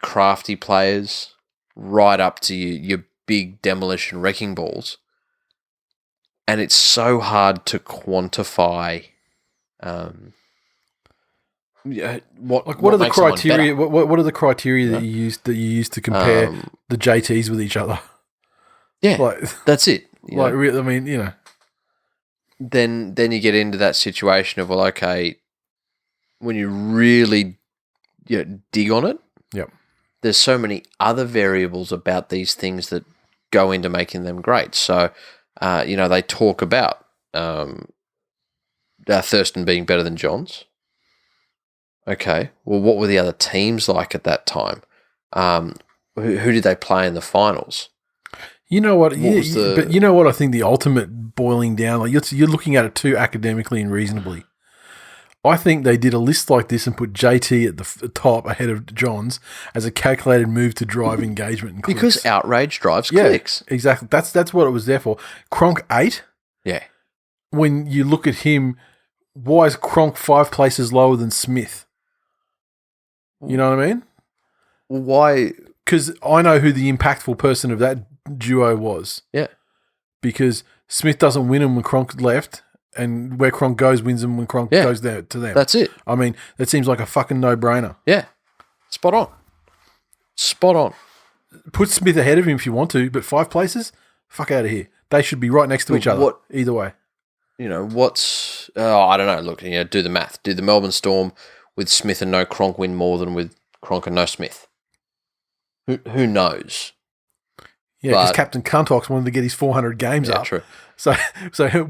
crafty players right up to your big demolition wrecking balls. And it's so hard to quantify what are the criteria? What are the criteria that Yeah. you use to compare the JTs with each other? Yeah, that's it. Then you get into that situation of, well, okay, when you really dig on it, there's so many other variables about these things that go into making them great. So, they talk about Thurston being better than Johns. Okay, well, what were the other teams like at that time? Who did they play in the finals? You know what? But you know what? I think the ultimate boiling down, like you're looking at it too academically and reasonably. I think they did a list like this and put JT at the top ahead of Johns as a calculated move to drive engagement and clicks. Because outrage drives clicks. Exactly. That's what it was there for. Cronk 8. Yeah. When you look at him, why is Cronk 5 places lower than Smith? You know what I mean? Why? Because I know who the impactful person of that duo was. Yeah. Because Smith doesn't win them when Cronk left, and where Cronk goes wins them when Cronk goes there to them. That's it. I mean, that seems like a fucking no-brainer. Yeah. Spot on. Put Smith ahead of him if you want to, but 5 places? Fuck out of here. They should be right next to each other. Either way. I don't know. Look, do the math. Do the Melbourne Storm with Smith and no Cronk win more than with Cronk and no Smith? Who knows? Yeah, because Captain Cuntox wanted to get his 400 games up. True. So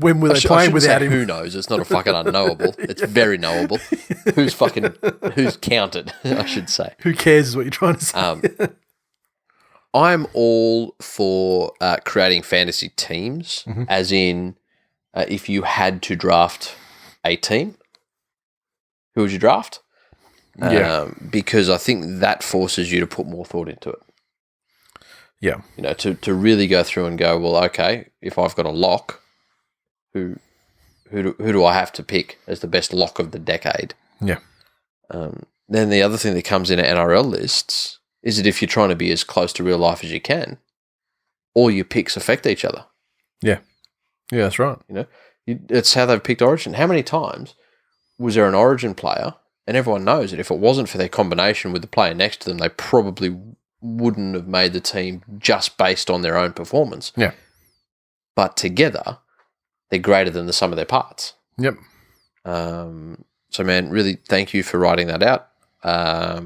when were they playing without him? Who knows? It's not a fucking unknowable. It's very knowable. Who's counted, I should say. Who cares is what you're trying to say. I'm all for creating fantasy teams, as in if you had to draft a team, who would you draft? Because I think that forces you to put more thought into it. Yeah. To really go through and go, well, okay, if I've got a lock, who do I have to pick as the best lock of the decade? Yeah. Then the other thing that comes in at NRL lists is that if you're trying to be as close to real life as you can, all your picks affect each other. Yeah. Yeah, that's right. It's how they've picked Origin. How many times was there an Origin player, and everyone knows that if it wasn't for their combination with the player next to them, they probably wouldn't have made the team just based on their own performance. Yeah. But together, they're greater than the sum of their parts. Yep. So, man, really thank you for writing that out. I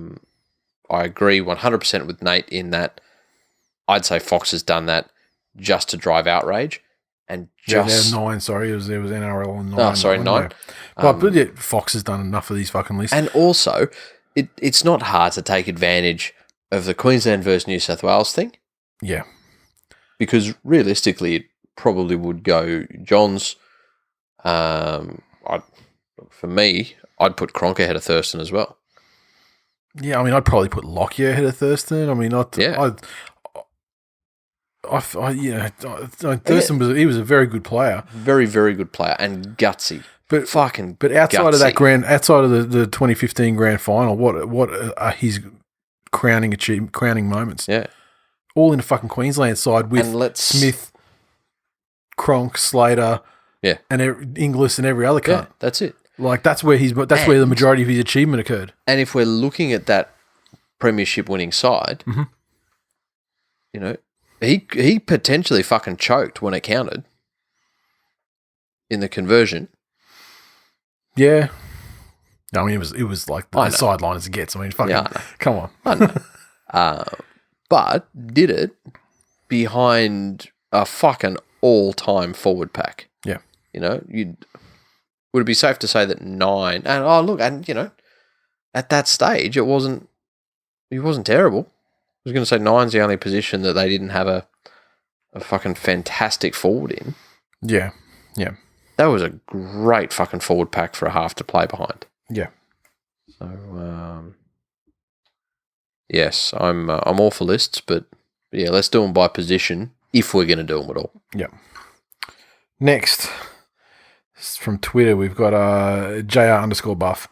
agree 100% with Nate in that I'd say Fox has done that just to drive outrage. And just 9, sorry. There was NRL on 9. Oh, sorry, 9. But yeah, Fox has done enough of these fucking lists. And also, it's not hard to take advantage of the Queensland versus New South Wales thing. Yeah. Because realistically, it probably would go Johns. For me, I'd put Cronk ahead of Thurston as well. Yeah, I mean, I'd probably put Lockyer ahead of Thurston. I mean, Thurston was a very good player, very very good player, and gutsy. But outside of that outside of the 2015 grand final, what are his crowning moments? Yeah, all in the fucking Queensland side with Smith, Cronk, Slater, and Inglis and every other cunt. Yeah, that's it. Like that's where where the majority of his achievement occurred. And if we're looking at that premiership winning side, you know, he potentially fucking choked when it counted in the conversion. Yeah. I mean, it was like the sideline as it gets. I mean, fucking, come on. I know. But did it behind a fucking all-time forward pack. Yeah. You know, would it be safe to say that 9, and you know, at that stage, he wasn't terrible. I was going to say 9's the only position that they didn't have a fucking fantastic forward in. Yeah, yeah. That was a great fucking forward pack for a half to play behind. Yeah. So, yes, I'm all for lists, but yeah, let's do them by position if we're going to do them at all. Yeah. Next, from Twitter, we've got JR_buff.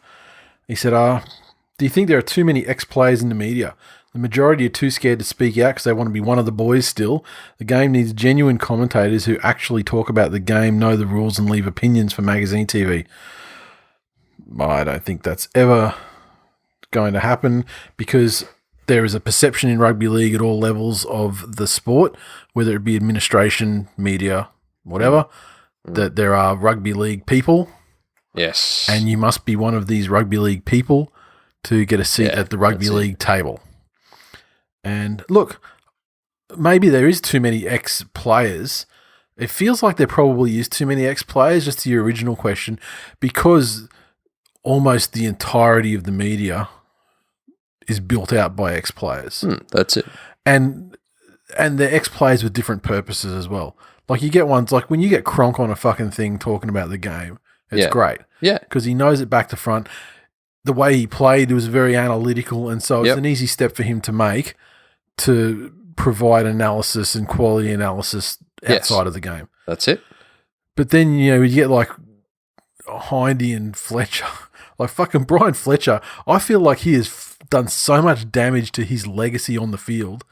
He said, do you think there are too many ex-players in the media? The majority are too scared to speak out because they want to be one of the boys still. The game needs genuine commentators who actually talk about the game, know the rules, and leave opinions for magazine TV. I don't think that's ever going to happen because there is a perception in rugby league at all levels of the sport, whether it be administration, media, whatever, that there are rugby league people. Yes. And you must be one of these rugby league people to get a seat at the rugby league table. And look, maybe there is too many ex-players. It feels like there probably is too many ex-players, just to your original question, because almost the entirety of the media is built out by ex-players. That's it. And they're ex-players with different purposes as well. Like you get ones, like when you get Cronk on a fucking thing talking about the game, it's great. Yeah. Because he knows it back to front. The way he played was very analytical, and so it's an easy step for him to make to provide analysis and quality analysis outside of the game. That's it. But then, you know, you get like Hindy and Fletcher. Like fucking Brian Fletcher, I feel like he has done so much damage to his legacy on the field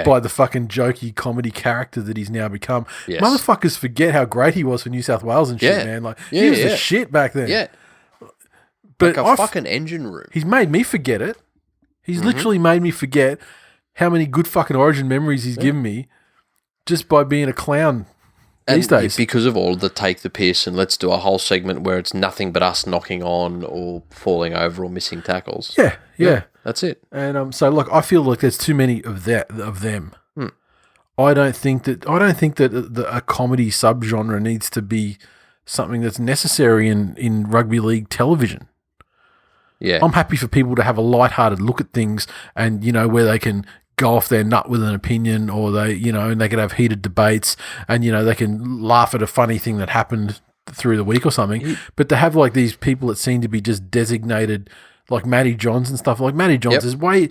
by the fucking jokey comedy character that he's now become. Yes. Motherfuckers forget how great he was for New South Wales and shit, man. Like he was the shit back then. Yeah. But like a fucking engine room. He's made me forget it. He's literally made me forget how many good fucking Origin memories he's given me just by being a clown these days. Because of all the take the piss and let's do a whole segment where it's nothing but us knocking on or falling over or missing tackles. Yeah. That's it. And so look, I feel like there's too many of them. I don't think that a comedy subgenre needs to be something that's necessary in rugby league television. Yeah. I'm happy for people to have a lighthearted look at things and, you know, where they can go off their nut with an opinion or they, you know, and they can have heated debates and, you know, they can laugh at a funny thing that happened through the week or something. But to have like these people that seem to be just designated like Matty Johns and stuff, like Matty Johns is way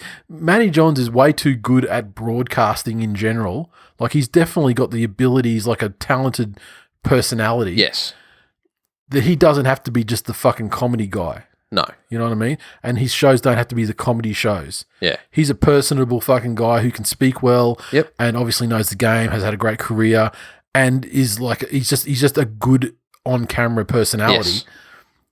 too good at broadcasting in general. Like he's definitely got the abilities, like a talented personality. Yes. That he doesn't have to be just the fucking comedy guy. No. You know what I mean? And his shows don't have to be the comedy shows. Yeah. He's a personable fucking guy who can speak well and obviously knows the game, has had a great career, and is like he's just a good on-camera personality. Yes.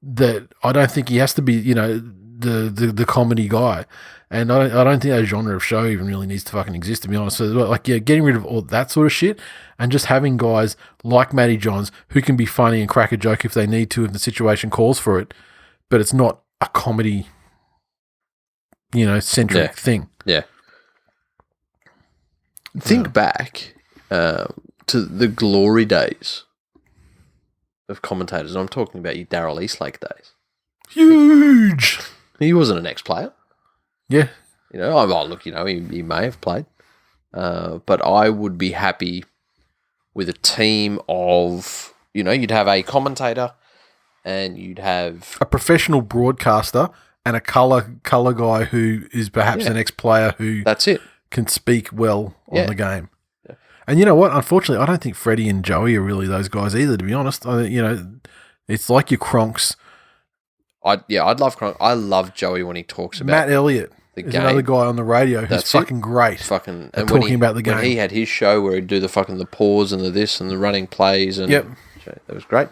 That I don't think he has to be, the comedy guy. And I don't think that genre of show even really needs to fucking exist, to be honest. So, like, yeah, getting rid of all that sort of shit and just having guys like Matty Johns who can be funny and crack a joke if they need to, if the situation calls for it, but it's not a comedy, centric thing. Yeah. Think back to the glory days of commentators. I'm talking about your Darryl Eastlake days. Huge. He wasn't an ex-player. Yeah. He may have played. But I would be happy with a team of, you'd have a commentator and you'd have a professional broadcaster and a color guy who is perhaps an ex-player who that's it. Can speak well on the game. Yeah. And you know what? Unfortunately, I don't think Freddie and Joey are really those guys either, to be honest. It's like your Cronks. I'd love Cronk. I love Joey when he talks about Matt Elliott. There's another guy on the radio who's fucking great. And talking about the game. When he had his show where he'd do the pause and the this and the running plays and that was great.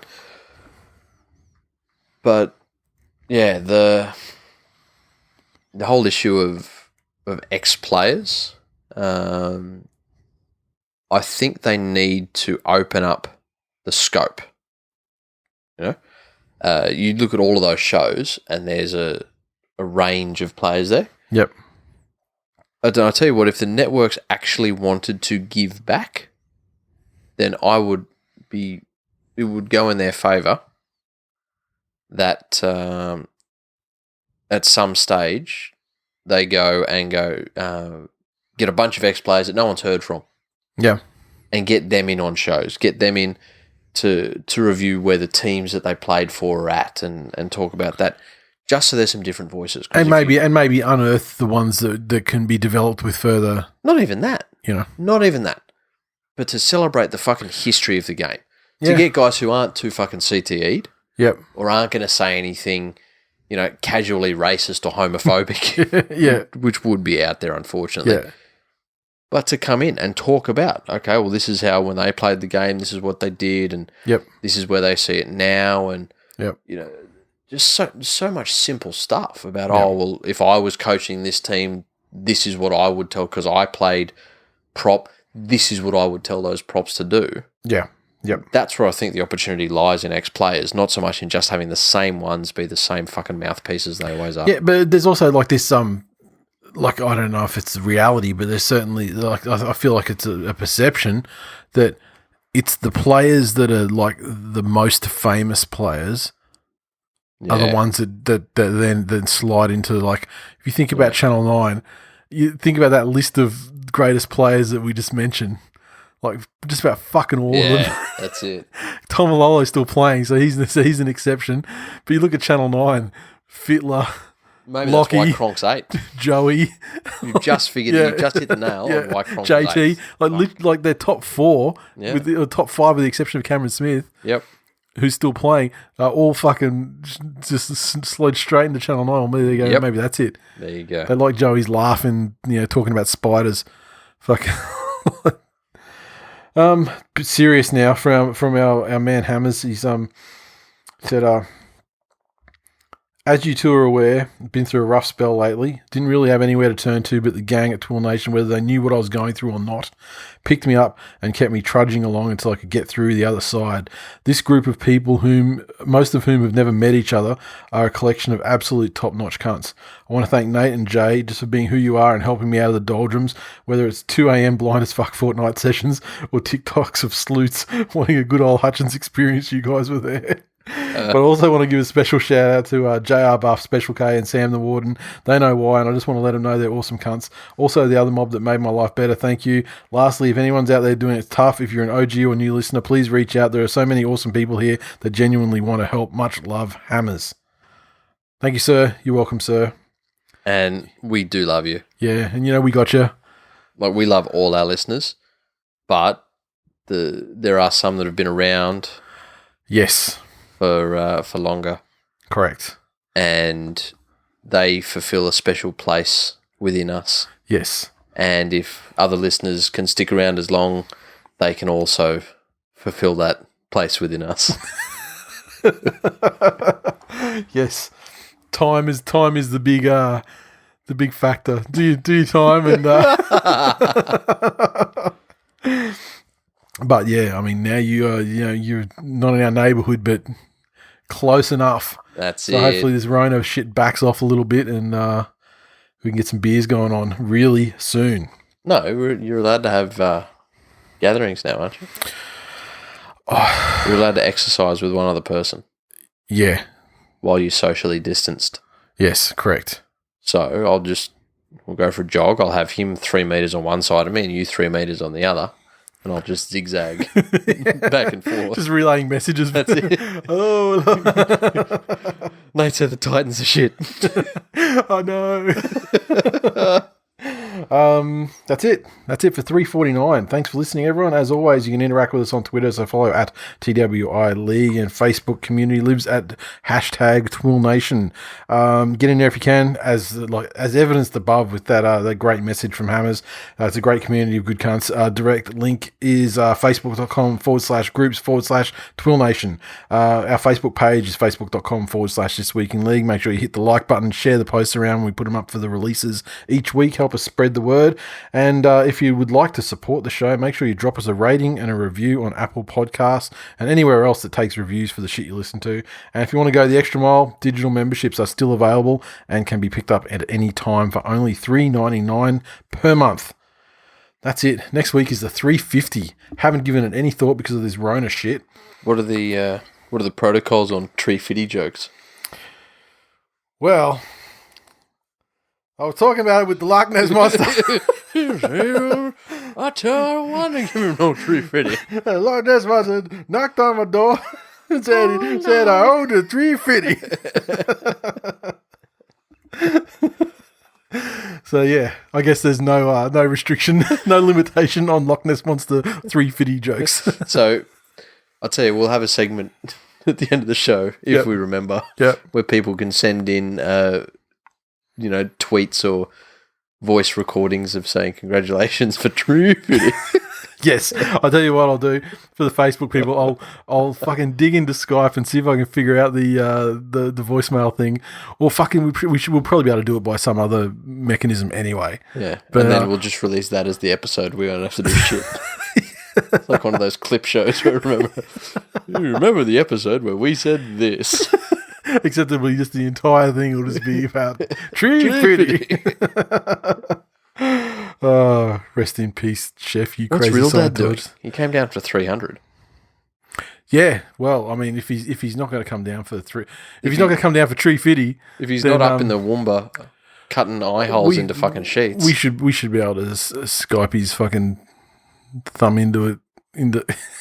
But yeah, the whole issue of ex-players, I think they need to open up the scope. You look at all of those shows and there's a range of players there. Yep. I tell you what, if the networks actually wanted to give back, then it would go in their favour that at some stage they go get a bunch of ex-players that no one's heard from. Yeah. And get them in on shows, get them in to review where the teams that they played for are at and talk about that. Just so there's some different voices. And maybe unearth the ones that can be developed with further... Not even that. Not even that. But to celebrate the fucking history of the game. To get guys who aren't too fucking CTE'd. Yep. Or aren't going to say anything, casually racist or homophobic. Yeah. Which would be out there, unfortunately. Yeah. But to come in and talk about, okay, well, this is how when they played the game, this is what they did, and this is where they see it now, and, just so much simple stuff about, if I was coaching this team, this is what I would tell, because I played prop, this is what I would tell those props to do. Yeah. Yep. That's where I think the opportunity lies in ex-players, not so much in just having the same ones be the same fucking mouthpieces they always are. Yeah, but there's also like this, I don't know if it's reality, but there's certainly, I feel like it's a perception that it's the players that are like the most famous players are the ones that then slide into, like, if you think about Channel 9, you think about that list of greatest players that we just mentioned, like just about fucking all of them. Yeah, that's it. Tom Malolo's still playing, so he's an exception. But you look at Channel 9, Fittler, maybe Lockie, that's why Cronk's 8. Joey. You've just figured it. You've just hit the nail on why Cronk's 8. JT. Like their top 4, with the top 5 with the exception of Cameron Smith. Yep. Who's still playing, are all fucking just slid straight into Channel 9. Well, maybe they go, maybe that's it. There you go. They like Joey's laughing, talking about spiders. Fucking. Bit serious now from our man Hammers. He's said, as you two are aware, been through a rough spell lately. Didn't really have anywhere to turn to but the gang at TWiL Nation, whether they knew what I was going through or not. Picked me up and kept me trudging along until I could get through the other side. This group of people, most of whom have never met each other, are a collection of absolute top-notch cunts. I want to thank Nate and Jay just for being who you are and helping me out of the doldrums, whether it's 2 a.m. blind as fuck Fortnite sessions or TikToks of sleuths wanting a good old Hutchins experience. You guys were there. But I also want to give a special shout out to JR Buff, Special K and Sam the Warden. They know why, and I just want to let them know they're awesome cunts. Also, the other mob that made my life better, thank you. Lastly, if anyone's out there doing it tough, if you're an OG or new listener, please reach out. There are so many awesome people here that genuinely want to help. Much love, Hammers. Thank you, sir. You're welcome, sir. And we do love you. Yeah, and we got you. Like, we love all our listeners, but there are some that have been around. Yes. For longer. Correct. And they fulfill a special place within us. Yes. And if other listeners can stick around as long, they can also fulfill that place within us. Yes, time is the big factor. Do your time and. But yeah, I mean, now you're not in our neighbourhood, but close enough. That's so it. Hopefully this Rona shit backs off a little bit, and we can get some beers going on really soon. No, you're allowed to have gatherings now, aren't you? You're allowed to exercise with one other person. Yeah. While you're socially distanced. Yes, correct. So we'll go for a jog. I'll have him 3 meters on one side of me and you 3 meters on the other. And I'll just zigzag back and forth. Just relaying messages. That's it. Oh, Nate said the Titans are shit. I know. That's it. That's it for 349. Thanks for listening, everyone. As always, you can interact with us on Twitter, so follow at TWI League, and Facebook community lives at #TWiL Nation. Get in there if you can, as evidenced above with that great message from Hammers. It's a great community of good cunts. Direct link is facebook.com/groups/TWiL Nation. Our Facebook page is facebook.com/This Week in League. Make sure you hit the like button, share the posts around. We put them up for the releases each week. Help us spread the word. And if you would like to support the show, make sure you drop us a rating and a review on Apple Podcasts and anywhere else that takes reviews for the shit you listen to. And if you want to go the extra mile, digital memberships are still available and can be picked up at any time for only $3.99 per month. That's it. Next week is the 350. Haven't given it any thought because of this Rona shit. What are the protocols on tree fitty jokes? Well, I was talking about it with the Loch Ness Monster. I tell you, I didn't give him no tree fitty. The Loch Ness Monster knocked on my door and said I owned a 350. So yeah, I guess there's no restriction, no limitation on Loch Ness Monster 350 jokes. So I'll tell you, we'll have a segment at the end of the show if we remember, where people can send in tweets or voice recordings of saying congratulations for tree fitty. Yes, I'll tell you what I'll do for the Facebook people. I'll fucking dig into Skype and see if I can figure out the voicemail thing. Or fucking we'll probably be able to do it by some other mechanism anyway. Yeah, but then we'll just release that as the episode. We won't have to do shit. It's like one of those clip shows where you remember the episode where we said this. Except it'll be just the entire thing will just be about tree fitty. Oh, rest in peace, Chef. You What's crazy real dad doing? doing? He came down for 300. Yeah, well, I mean, if he's not going to come down for he's not going to come down for tree fitty, if he's not up in the Woomba cutting eye holes into fucking sheets, we should be able to Skype his fucking thumb into it.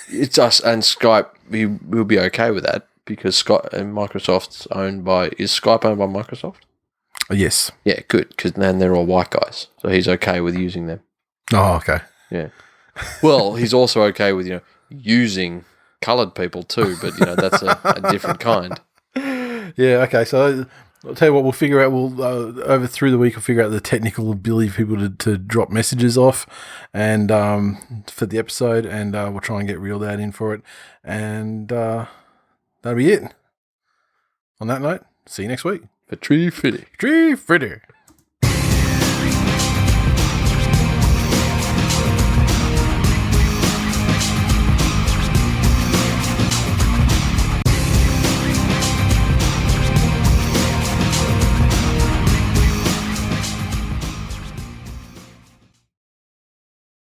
It's us and Skype. We'll be okay with that because Microsoft's owned by. Is Skype owned by Microsoft? Yes. Yeah, good, because then they're all white guys, so he's okay with using them. Oh, okay. Yeah. Well, he's also okay with using coloured people too, but that's a different kind. Yeah. Okay. So I'll tell you what. We'll figure out. We'll over through the week. We'll figure out the technical ability for people to drop messages off, and for the episode, and we'll try and get Real Dad in for it, and that'll be it. On that note, see you next week. For tree fitty. Tree fitty.